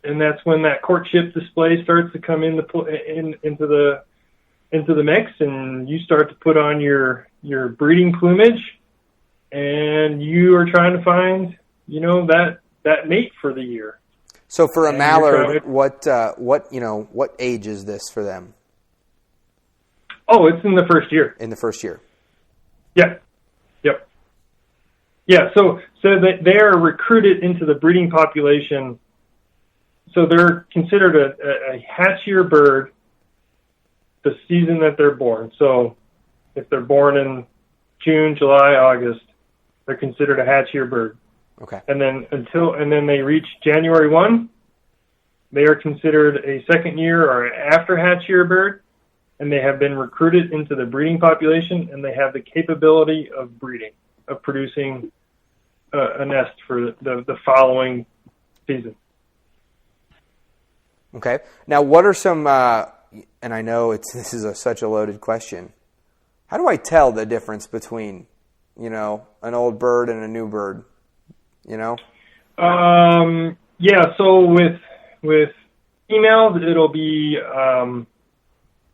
And that's when that courtship display starts to come into the mix, and you start to put on your breeding plumage, and you are trying to find, that mate for the year. So for a mallard, what age is this for them? Oh, it's in the first year. In the first year. Yeah. Yep. Yeah. So they are recruited into the breeding population. So they're considered a hatchier bird the season that they're born. So if they're born in June, July, August, they're considered a hatchier bird. Okay. And then they reach January 1, they are considered a second year or after hatchier bird, and they have been recruited into the breeding population, and they have the capability of breeding, of producing a nest for the following season. Okay. Now, what are some, and I know this is such a loaded question, how do I tell the difference between, an old bird and a new bird, Yeah, so with females, it'll be,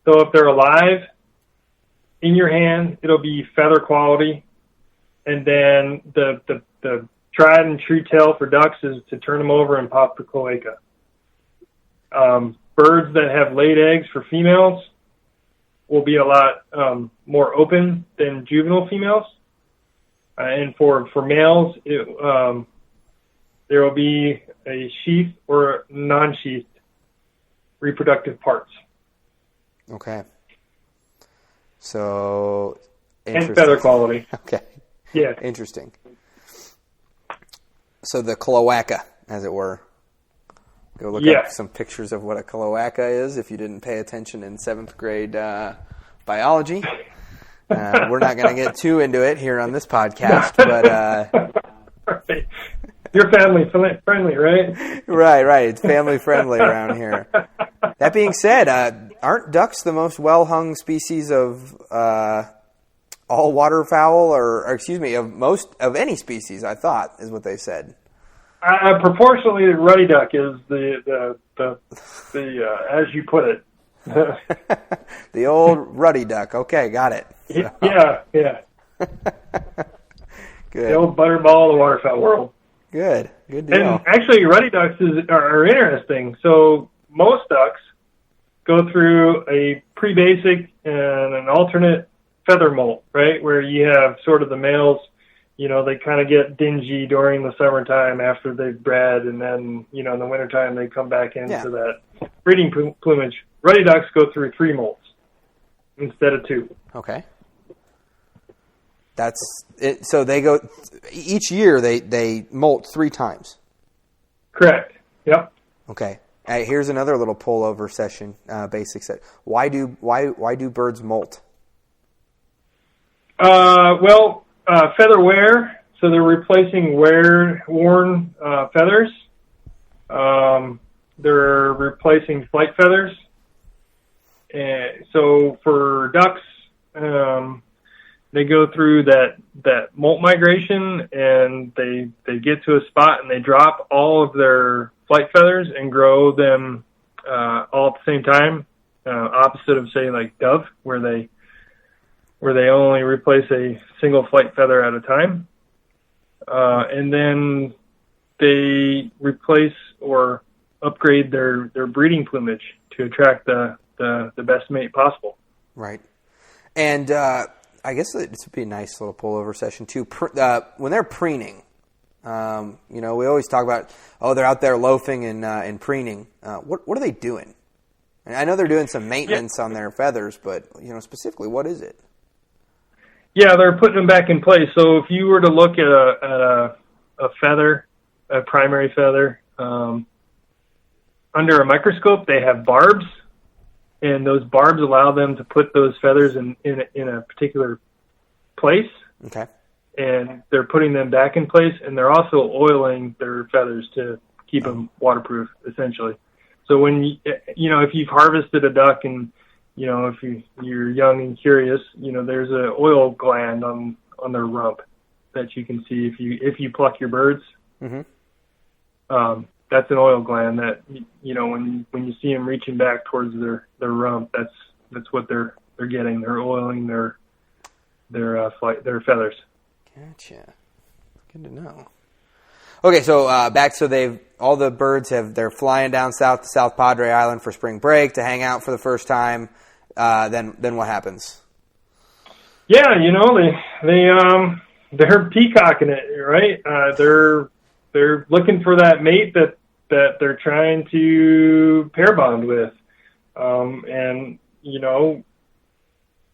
so if they're alive in your hand, it'll be feather quality, and then the tried and true tell for ducks is to turn them over and pop the cloaca. Birds that have laid eggs for females will be a lot more open than juvenile females. And for males, there will be a sheath or non-sheathed reproductive parts. Okay. So, and feather quality. Okay. Yeah. Interesting. So the cloaca, as it were. Go look up some pictures of what a cloaca is if you didn't pay attention in 7th grade biology. We're not going to get too into it here on this podcast, but you're family friendly, right? Right. It's family friendly around here. That being said, aren't ducks the most well-hung species of all waterfowl, or of any species? I thought is what they said. Proportionally, the ruddy duck is the as you put it. The old ruddy duck. Okay, got it. So. Yeah. Good. The old butterball of the waterfowl world. Good deal. And actually, ruddy ducks are interesting. So most ducks go through a pre-basic and an alternate feather molt, right? Where you have sort of the males, they kind of get dingy during the summertime after they've bred, and then, in the wintertime they come back into that breeding plumage. Ruddy ducks go through 3 molts instead of 2. Okay. That's it. So they go each year. They molt 3 times. Correct. Yep. Okay. Here's another little pullover session, basics. Why do birds molt? Feather wear. So they're replacing worn feathers. They're replacing flight feathers. And so for ducks, they go through that molt migration, and they get to a spot and they drop all of their flight feathers and grow them all at the same time. Opposite of, say, like dove, where they only replace a single flight feather at a time. And then they replace or upgrade their breeding plumage to attract the best mate possible. Right. And I guess this would be a nice little pullover session too. When they're preening, we always talk about, they're out there loafing and preening. What are they doing? And I know they're doing some maintenance on their feathers, but specifically, what is it? Yeah, they're putting them back in place. So if you were to look at a feather, a primary feather, under a microscope, they have barbs, and those barbs allow them to put those feathers in a particular place. Okay. And they're putting them back in place, and they're also oiling their feathers to keep them waterproof, essentially. So when if you've harvested a duck and if you're young and curious, there's an oil gland on their rump that you can see if you pluck your birds. Mm-hmm. That's an oil gland that when you see them reaching back towards their rump, that's what they're getting. They're oiling their feathers. Gotcha. Good to know. Okay, so all the birds they're flying down south to South Padre Island for spring break to hang out for the first time. Then what happens? Yeah, they're peacocking it, right? They're looking for that mate that they're trying to pair bond with, and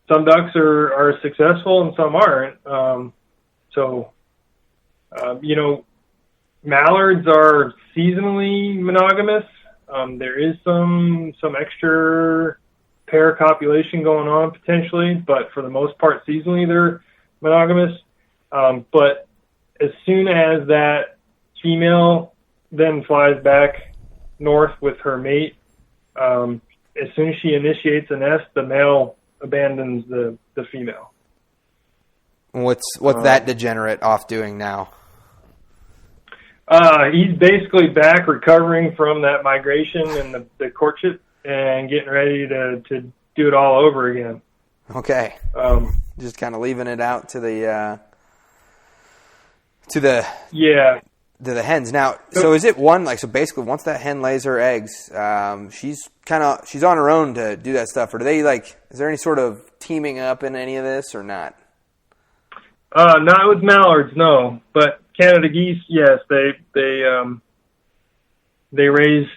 some ducks are successful and some aren't. Mallards are seasonally monogamous. There is some extra pair copulation going on potentially, but for the most part, seasonally they're monogamous. But as soon as that female then flies back north with her mate, as soon as she initiates a nest, the male abandons the female. What's that degenerate off doing now? He's basically back recovering from that migration and the courtship and getting ready to do it all over again. Okay. Just kind of leaving it out to the hens. Now, so is it so basically once that hen lays her eggs, she's on her own to do that stuff, or do they is there any sort of teaming up in any of this or not? Not with mallards, no. But Canada geese, yes, they raise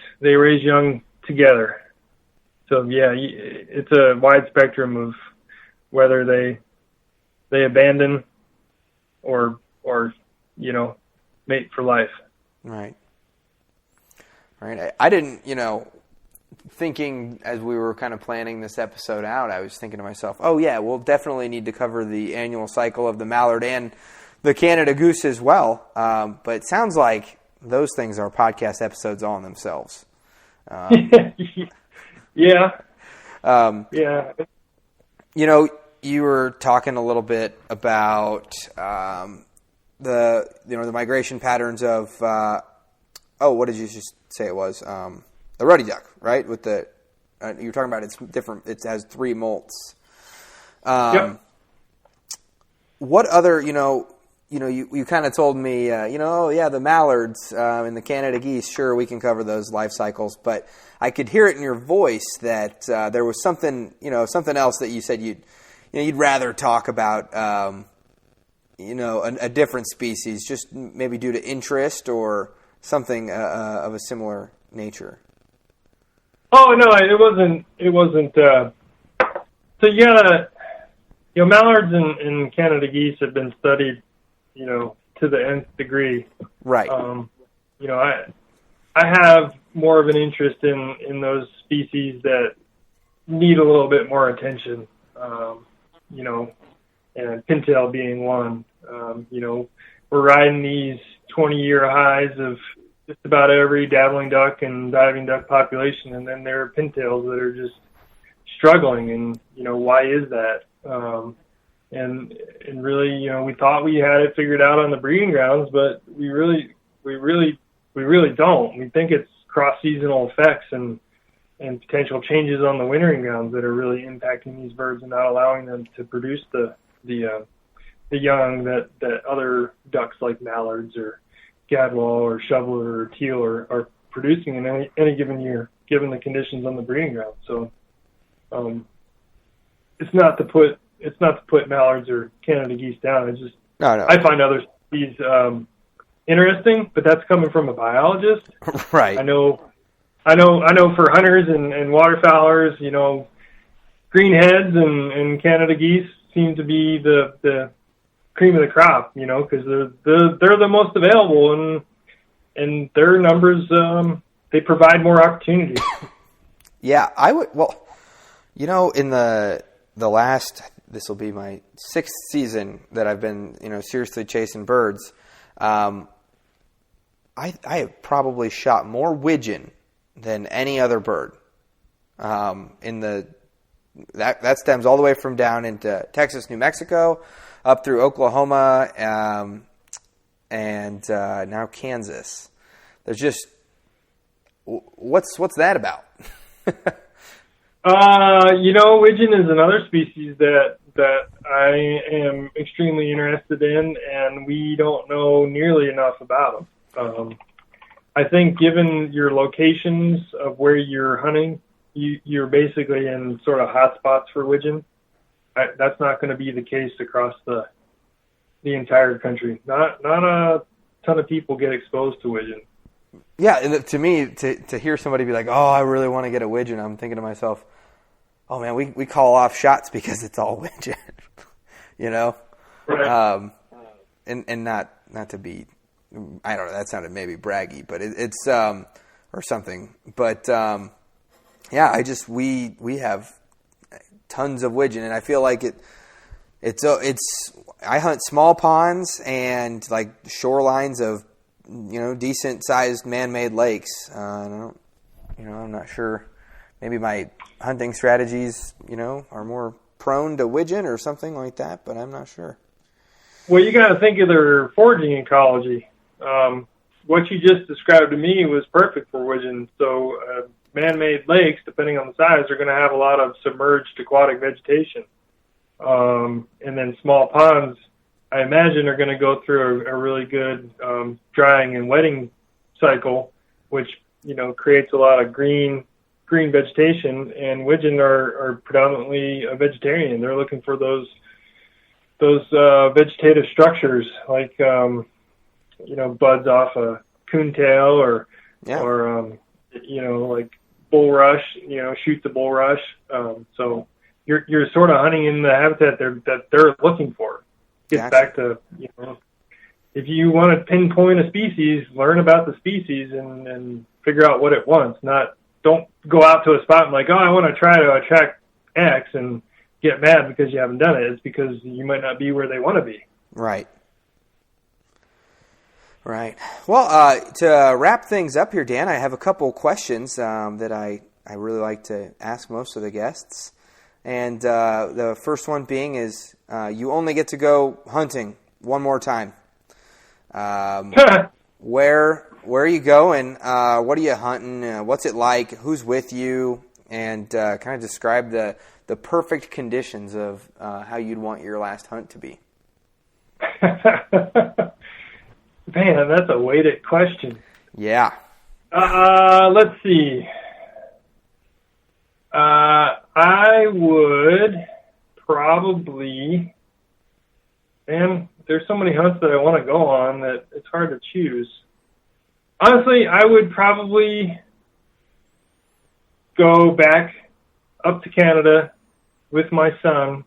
young together. So yeah, it's a wide spectrum of whether they abandon or mate for life. Right. I didn't, thinking as we were kind of planning this episode out, I was thinking to myself, oh yeah, we'll definitely need to cover the annual cycle of the mallard and the Canada goose as well. But it sounds like those things are podcast episodes all in themselves. Yeah. Yeah. You were talking a little bit about the migration patterns of what did you just say it was? The ruddy duck, right? With the you were talking about it's different. It has 3 molts. Yep. What other you kind of told me the mallards and the Canada geese. Sure, we can cover those life cycles, but I could hear it in your voice that there was something else that you said you'd rather talk about. A different species, just maybe due to interest or something of a similar nature. Oh no, it wasn't. So you gotta, mallards and Canada geese have been studied, to the nth degree. Right. I I have more of an interest in those species that need a little bit more attention, you know, and pintail being one. You know, we're riding these 20-year highs of just about every dabbling duck and diving duck population, and then there are pintails that are just struggling, and, you know, why is that? And really, you know, we thought we had it figured out on the breeding grounds, but we really don't. We think it's cross-seasonal effects and potential changes on the wintering grounds that are really impacting these birds and not allowing them to produce the young that other ducks like mallards or gadwall or shoveler or teal are producing in any given year, given the conditions on the breeding ground. So it's not to put mallards or Canada geese down. It's just I find other species interesting, but that's coming from a biologist. Right. I know for hunters and waterfowlers, you know, greenheads and Canada geese seem to be the cream of the crop, you know, because they're the most available, and their numbers, they provide more opportunity. Yeah, I would. Well, you know, in the last, this will be my 6th season that I've been, you know, seriously chasing birds. I have probably shot more widgeon than any other bird. That stems all the way from down into Texas, New Mexico, up through Oklahoma, and now Kansas. There's just what's that about? You know, widgeon is another species that I am extremely interested in, and we don't know nearly enough about them. I think given your locations of where you're hunting, you're basically in sort of hot spots for widgeon. That's not going to be the case across the entire country. Not a ton of people get exposed to widgeon. Yeah, and to me, to hear somebody be like, "Oh, I really want to get a widgeon," I'm thinking to myself, "Oh man, we call off shots because it's all widgeon," you know, right. And not to be, I don't know, that sounded maybe braggy, but it's or something, but yeah, we have tons of widgeon, and I feel like it's I hunt small ponds and like shorelines of, you know, decent sized man-made lakes. I'm not sure. Maybe my hunting strategies, you know, are more prone to widgeon or something like that, but I'm not sure. Well, you got to think of their foraging ecology. What you just described to me was perfect for widgeon. So man-made lakes, depending on the size, are going to have a lot of submerged aquatic vegetation. And then small ponds, I imagine, are going to go through a really good drying and wetting cycle, which, you know, creates a lot of green vegetation. And widgeon are predominantly a vegetarian. They're looking for those vegetative structures, like you know, buds off a coontail or you know, like bulrush, you know, shoots of bulrush. So you're sort of hunting in the habitat that they're looking for. Gets back to, you know, if you want to pinpoint a species, learn about the species and figure out what it wants. Don't go out to a spot and like, oh, I want to try to attract X and get mad because you haven't done it. It's because you might not be where they want to be. Right. Well, to wrap things up here, Dan, I have a couple questions that I really like to ask most of the guests. And the first one being is, you only get to go hunting one more time. Where are you going? What are you hunting? What's it like? Who's with you? And kind of describe the perfect conditions of how you'd want your last hunt to be. Man, that's a weighted question. Yeah. Let's see. I would probably, man, there's so many hunts that I want to go on that it's hard to choose. Honestly, I would probably go back up to Canada with my son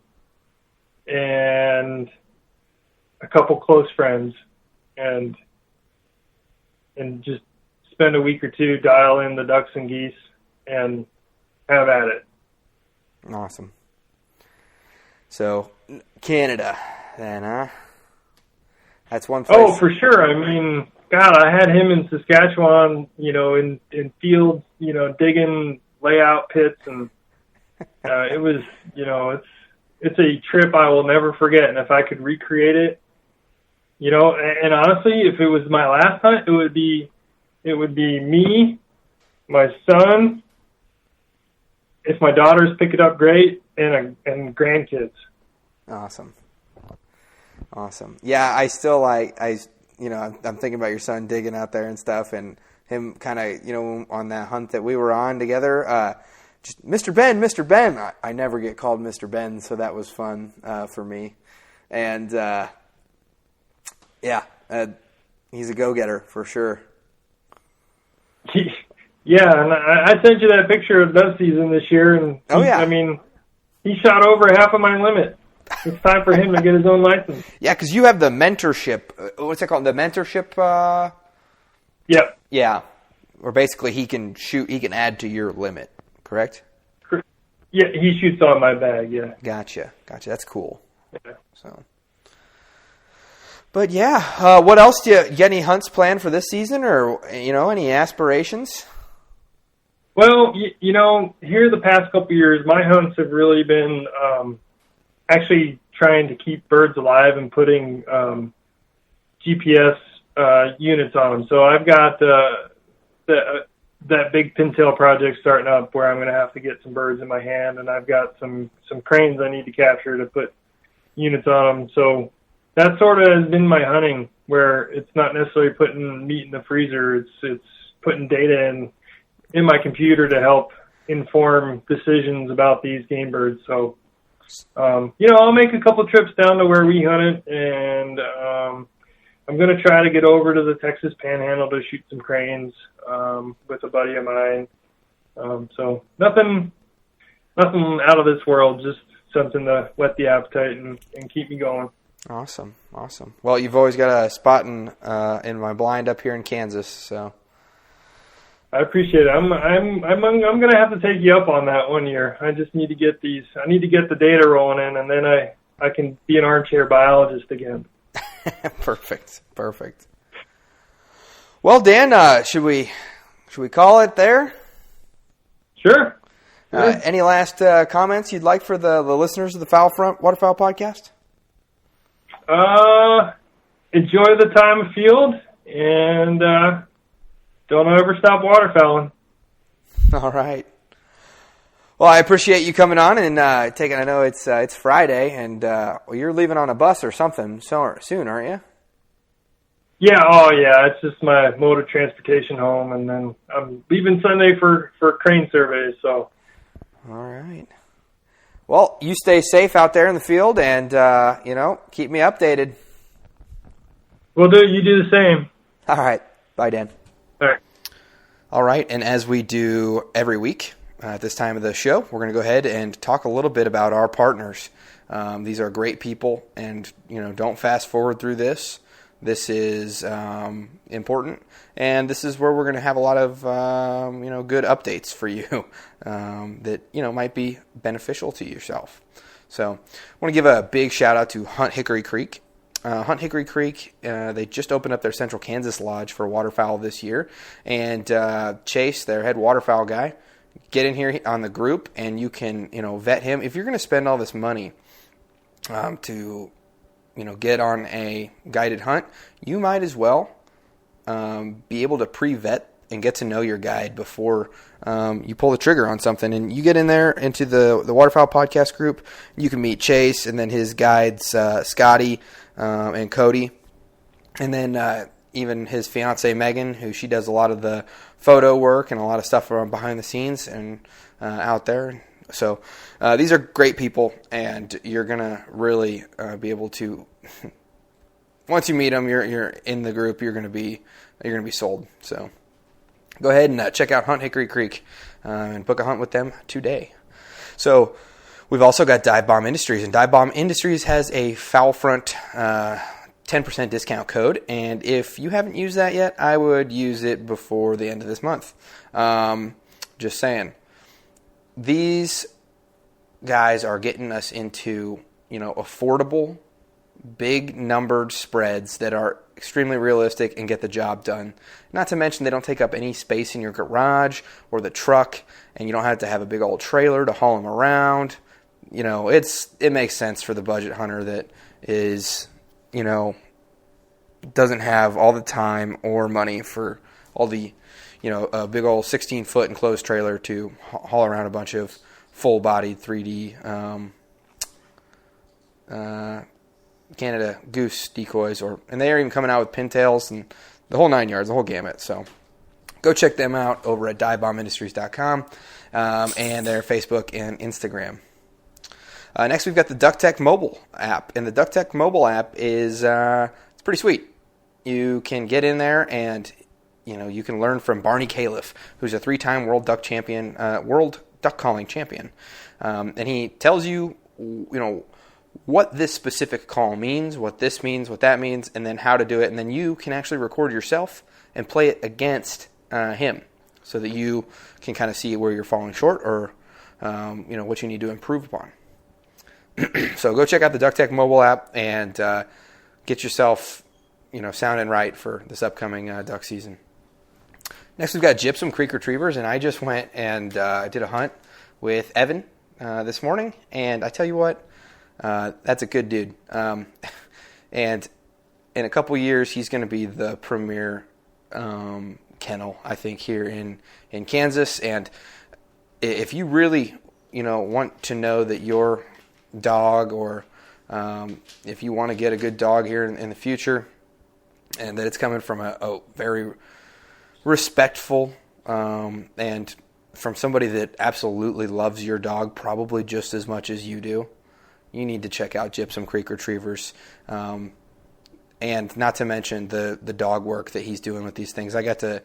and a couple close friends and just spend a week or two, dial in the ducks and geese, and have at it. Awesome. So, Canada, then, huh? That's one place. Oh, for sure. I mean, God, I had him in Saskatchewan, in fields, digging layout pits, and it was, it's a trip I will never forget. And if I could recreate it, and honestly, if it was my last hunt, it would be me, my son. If my daughters pick it up, great, and grandkids. Awesome. Yeah, I still I'm thinking about your son digging out there and stuff, and him kind of, on that hunt that we were on together, just Mr. Ben. I never get called Mr. Ben, so that was fun for me. And he's a go-getter for sure. Yeah, and I sent you that picture of dove season this year, and I mean, he shot over half of my limit. It's time for him to get his own license. Yeah, because you have the mentorship. What's that called? The mentorship? Yep. Yeah, where basically he can add to your limit, correct? Yeah, he shoots on my bag, yeah. Gotcha. That's cool. Yeah. So, but yeah, what else do you get any hunts planned for this season, or any aspirations? Well, here the past couple of years, my hunts have really been actually trying to keep birds alive and putting GPS units on them. So I've got that big pintail project starting up where I'm going to have to get some birds in my hand, and I've got some cranes I need to capture to put units on them. So that sort of has been my hunting, where it's not necessarily putting meat in the freezer. It's putting data in my computer to help inform decisions about these game birds. So, I'll make a couple trips down to where we hunt it, and I'm going to try to get over to the Texas Panhandle to shoot some cranes with a buddy of mine. So nothing out of this world, just something to whet the appetite and keep me going. Awesome. Well, you've always got a spot in my blind up here in Kansas, so. I appreciate it. I'm going to have to take you up on that one year. I just need to get I need to get the data rolling in, and then I can be an armchair biologist again. Perfect. Well, Dan, should we call it there? Sure. Any last comments you'd like for the listeners of the Foul Front Waterfowl podcast? Enjoy the time of field, and don't ever stop waterfowling. All right. Well, I appreciate you coming on and taking. I know it's Friday, and you're leaving on a bus or something soon, aren't you? Yeah. Oh, yeah. It's just my mode of transportation home, and then I'm leaving Sunday for crane surveys. So. All right. Well, you stay safe out there in the field, and keep me updated. Will do. You do the same. All right. Bye, Dan. All right, and as we do every week at this time of the show, we're going to go ahead and talk a little bit about our partners. These are great people, and don't fast forward through this. This is important, and this is where we're going to have a lot of good updates for you that might be beneficial to yourself. So, I want to give a big shout out to Hunt Hickory Creek. Hunt Hickory Creek, they just opened up their Central Kansas Lodge for waterfowl this year. And Chase, their head waterfowl guy, get in here on the group and you can, vet him. If you're going to spend all this money to, get on a guided hunt, you might as well be able to pre-vet and get to know your guide before you pull the trigger on something. And you get in there into the Waterfowl Podcast group, you can meet Chase and then his guides, Scotty, and Cody, and then even his fiance Megan, who she does a lot of the photo work and a lot of stuff from behind the scenes and out there. So these are great people, and you're gonna really be able to. Once you meet them, you're in the group. You're gonna be sold. So go ahead and check out Hunt Hickory Creek and book a hunt with them today. So. We've also got Dive Bomb Industries, and Dive Bomb Industries has a foul front 10% discount code, and if you haven't used that yet, I would use it before the end of this month. Just saying. These guys are getting us into, affordable, big numbered spreads that are extremely realistic and get the job done. Not to mention they don't take up any space in your garage or the truck, and you don't have to have a big old trailer to haul them around. It makes sense for the budget hunter that is, doesn't have all the time or money for all the, a big old 16-foot enclosed trailer to haul around a bunch of full-bodied 3D Canada goose decoys, and they are even coming out with pintails and the whole 9 yards, the whole gamut. So go check them out over at divebombindustries.com and their Facebook and Instagram. Next, we've got the DuckTech mobile app, and the DuckTech mobile app is it's pretty sweet. You can get in there and you can learn from Barney Califf, who's a 3-time world duck champion, world duck calling champion, and he tells you what this specific call means, what this means, what that means, and then how to do it. And then you can actually record yourself and play it against him so that you can kind of see where you're falling short or, what you need to improve upon. So go check out the DuckTech mobile app and get yourself, sounding right for this upcoming duck season. Next, we've got Gypsum Creek Retrievers, and I just went and did a hunt with Evan this morning, and I tell you what, that's a good dude. And in a couple years, he's going to be the premier kennel, I think, here in Kansas. And if you really, want to know that your dog, or if you want to get a good dog here in the future, and that it's coming from a very respectful and from somebody that absolutely loves your dog probably just as much as you do, you need to check out Gypsum Creek Retrievers. And not to mention the dog work that he's doing with these things. I got to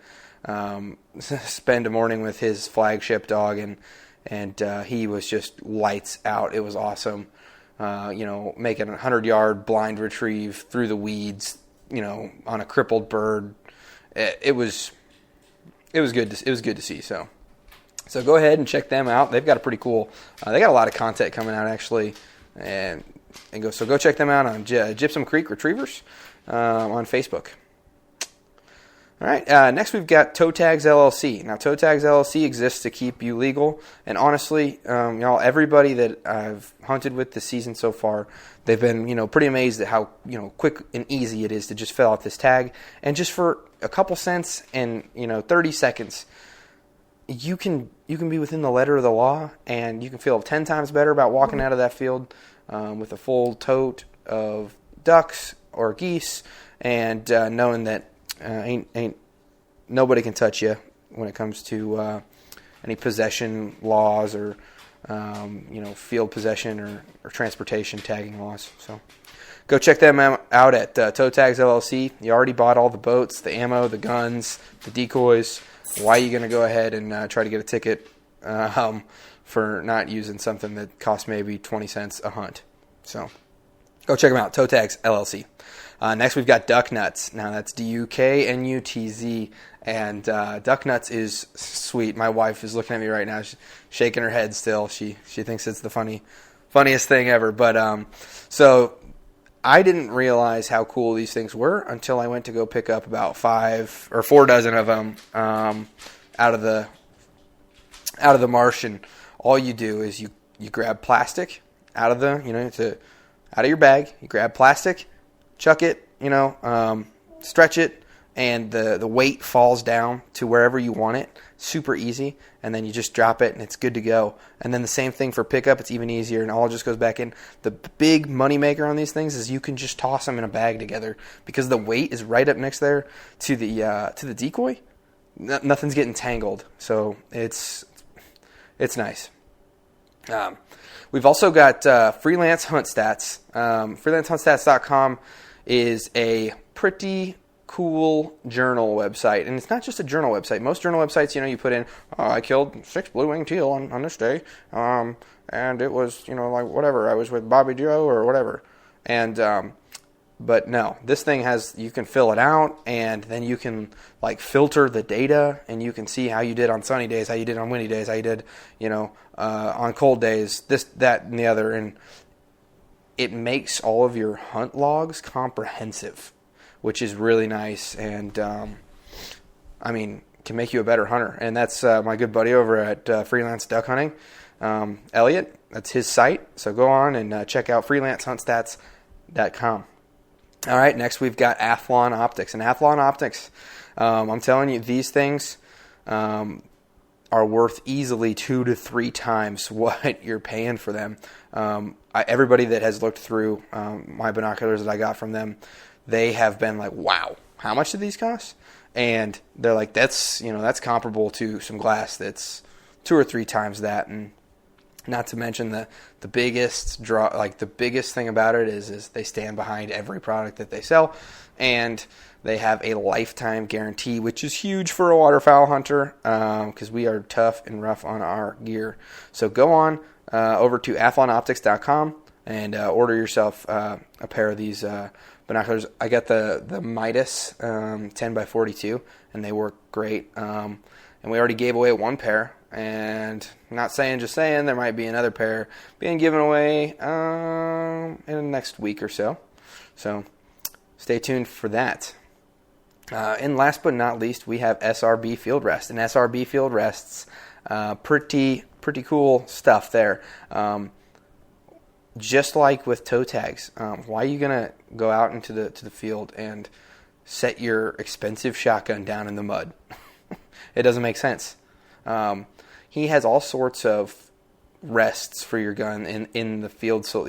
spend a morning with his flagship dog, and he was just lights out. It was awesome. Making a 100-yard blind retrieve through the weeds, on a crippled bird. It was good. It was good to see. So go ahead and check them out. They've got a pretty cool. They got a lot of content coming out actually. And go check them out on Gypsum Creek Retrievers on Facebook. All right, next we've got Toe Tags LLC. Now, Toe Tags LLC exists to keep you legal, and honestly, everybody that I've hunted with this season so far, they've been, pretty amazed at how, quick and easy it is to just fill out this tag, and just for a couple cents and 30 seconds, you can be within the letter of the law, and you can feel 10 times better about walking out of that field with a full tote of ducks or geese, and knowing that ain't nobody can touch you when it comes to any possession laws or field possession or transportation tagging laws. So go check them out at Toe Tags LLC. You already bought all the boats, the ammo, the guns, the decoys. Why are you going to go ahead and try to get a ticket for not using something that costs maybe 20 cents a hunt? So go check them out, Toe Tags LLC. Next, we've got Duck Nuts. Now, that's DUKNUTZ, and Duck Nuts is sweet. My wife is looking at me right now, she's shaking her head still. She thinks it's the funniest thing ever. But so I didn't realize how cool these things were until I went to go pick up about 5 or 4 dozen of them out of the marsh. And all you do is you grab plastic out of out of your bag. You grab plastic, chuck it, stretch it, and the weight falls down to wherever you want it. Super easy. And then you just drop it, and it's good to go. And then the same thing for pickup. It's even easier, and all just goes back in. The big money maker on these things is you can just toss them in a bag together because the weight is right up next there to the decoy. Nothing's getting tangled, so it's nice. We've also got Freelance Hunt Stats. FreelanceHuntStats.com is a pretty cool journal website, and it's not just a journal website. Most journal websites, you put in, I killed 6 blue-winged teal on this day, and it was, whatever. I was with Bobby Joe or whatever. And But no, this thing you can fill it out, and then you can like filter the data, and you can see how you did on sunny days, how you did on windy days, how you did, on cold days, this, that, and the other. And it makes all of your hunt logs comprehensive, which is really nice. And, can make you a better hunter. And that's my good buddy over at Freelance Duck Hunting, Elliot. That's his site. So go on and check out freelancehuntstats.com. All right, next we've got Athlon Optics. And Athlon Optics, I'm telling you, these things are worth easily 2 to 3 times what you're paying for them. Everybody that has looked through my binoculars that I got from them, they have been like, wow, how much do these cost? And they're like, that's comparable to some glass that's 2 or 3 times that. And not to mention the biggest the biggest thing about it is they stand behind every product that they sell, and they have a lifetime guarantee, which is huge for a waterfowl hunter, because we are tough and rough on our gear. So go on over to athlonoptics.com and order yourself a pair of these binoculars. I got the Midas 10x42, and they work great. And we already gave away 1 pair. And just saying, there might be another pair being given away in the next week or so. So stay tuned for that. And last but not least, we have SRB Field Rest. And SRB Field Rests, pretty cool stuff there. Just like with toe tags, why are you gonna go out into the field and set your expensive shotgun down in the mud? It doesn't make sense. He has all sorts of rests for your gun in the field, so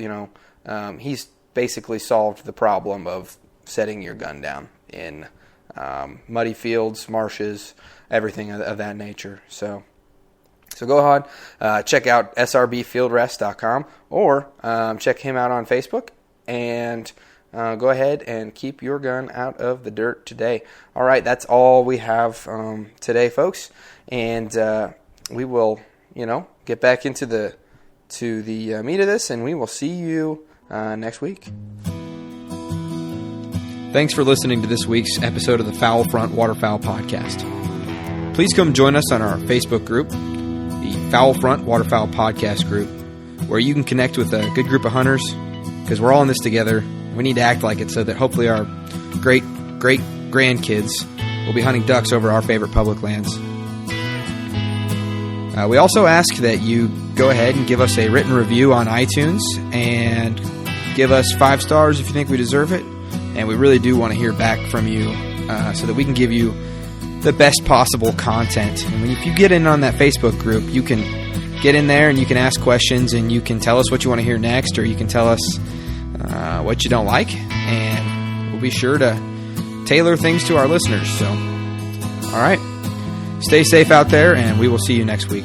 he's basically solved the problem of setting your gun down in muddy fields, marshes, everything of that nature. So go ahead, check out srbfieldrest.com, or check him out on Facebook, and go ahead and keep your gun out of the dirt today. All right, that's all we have today, folks, and we will, get back into the meat of this, and we will see you next week. Thanks for listening to this week's episode of the Fowl Front Waterfowl Podcast. Please come join us on our Facebook group, the Fowl Front Waterfowl Podcast group, where you can connect with a good group of hunters, because we're all in this together. We need to act like it so that hopefully our great grandkids will be hunting ducks over our favorite public lands. We also ask that you go ahead and give us a written review on iTunes and give us 5 stars if you think we deserve it. And we really do want to hear back from you so that we can give you the best possible content. And if you get in on that Facebook group, you can get in there and you can ask questions, and you can tell us what you want to hear next, or you can tell us what you don't like, and we'll be sure to tailor things to our listeners. So, all right. Stay safe out there, and we will see you next week.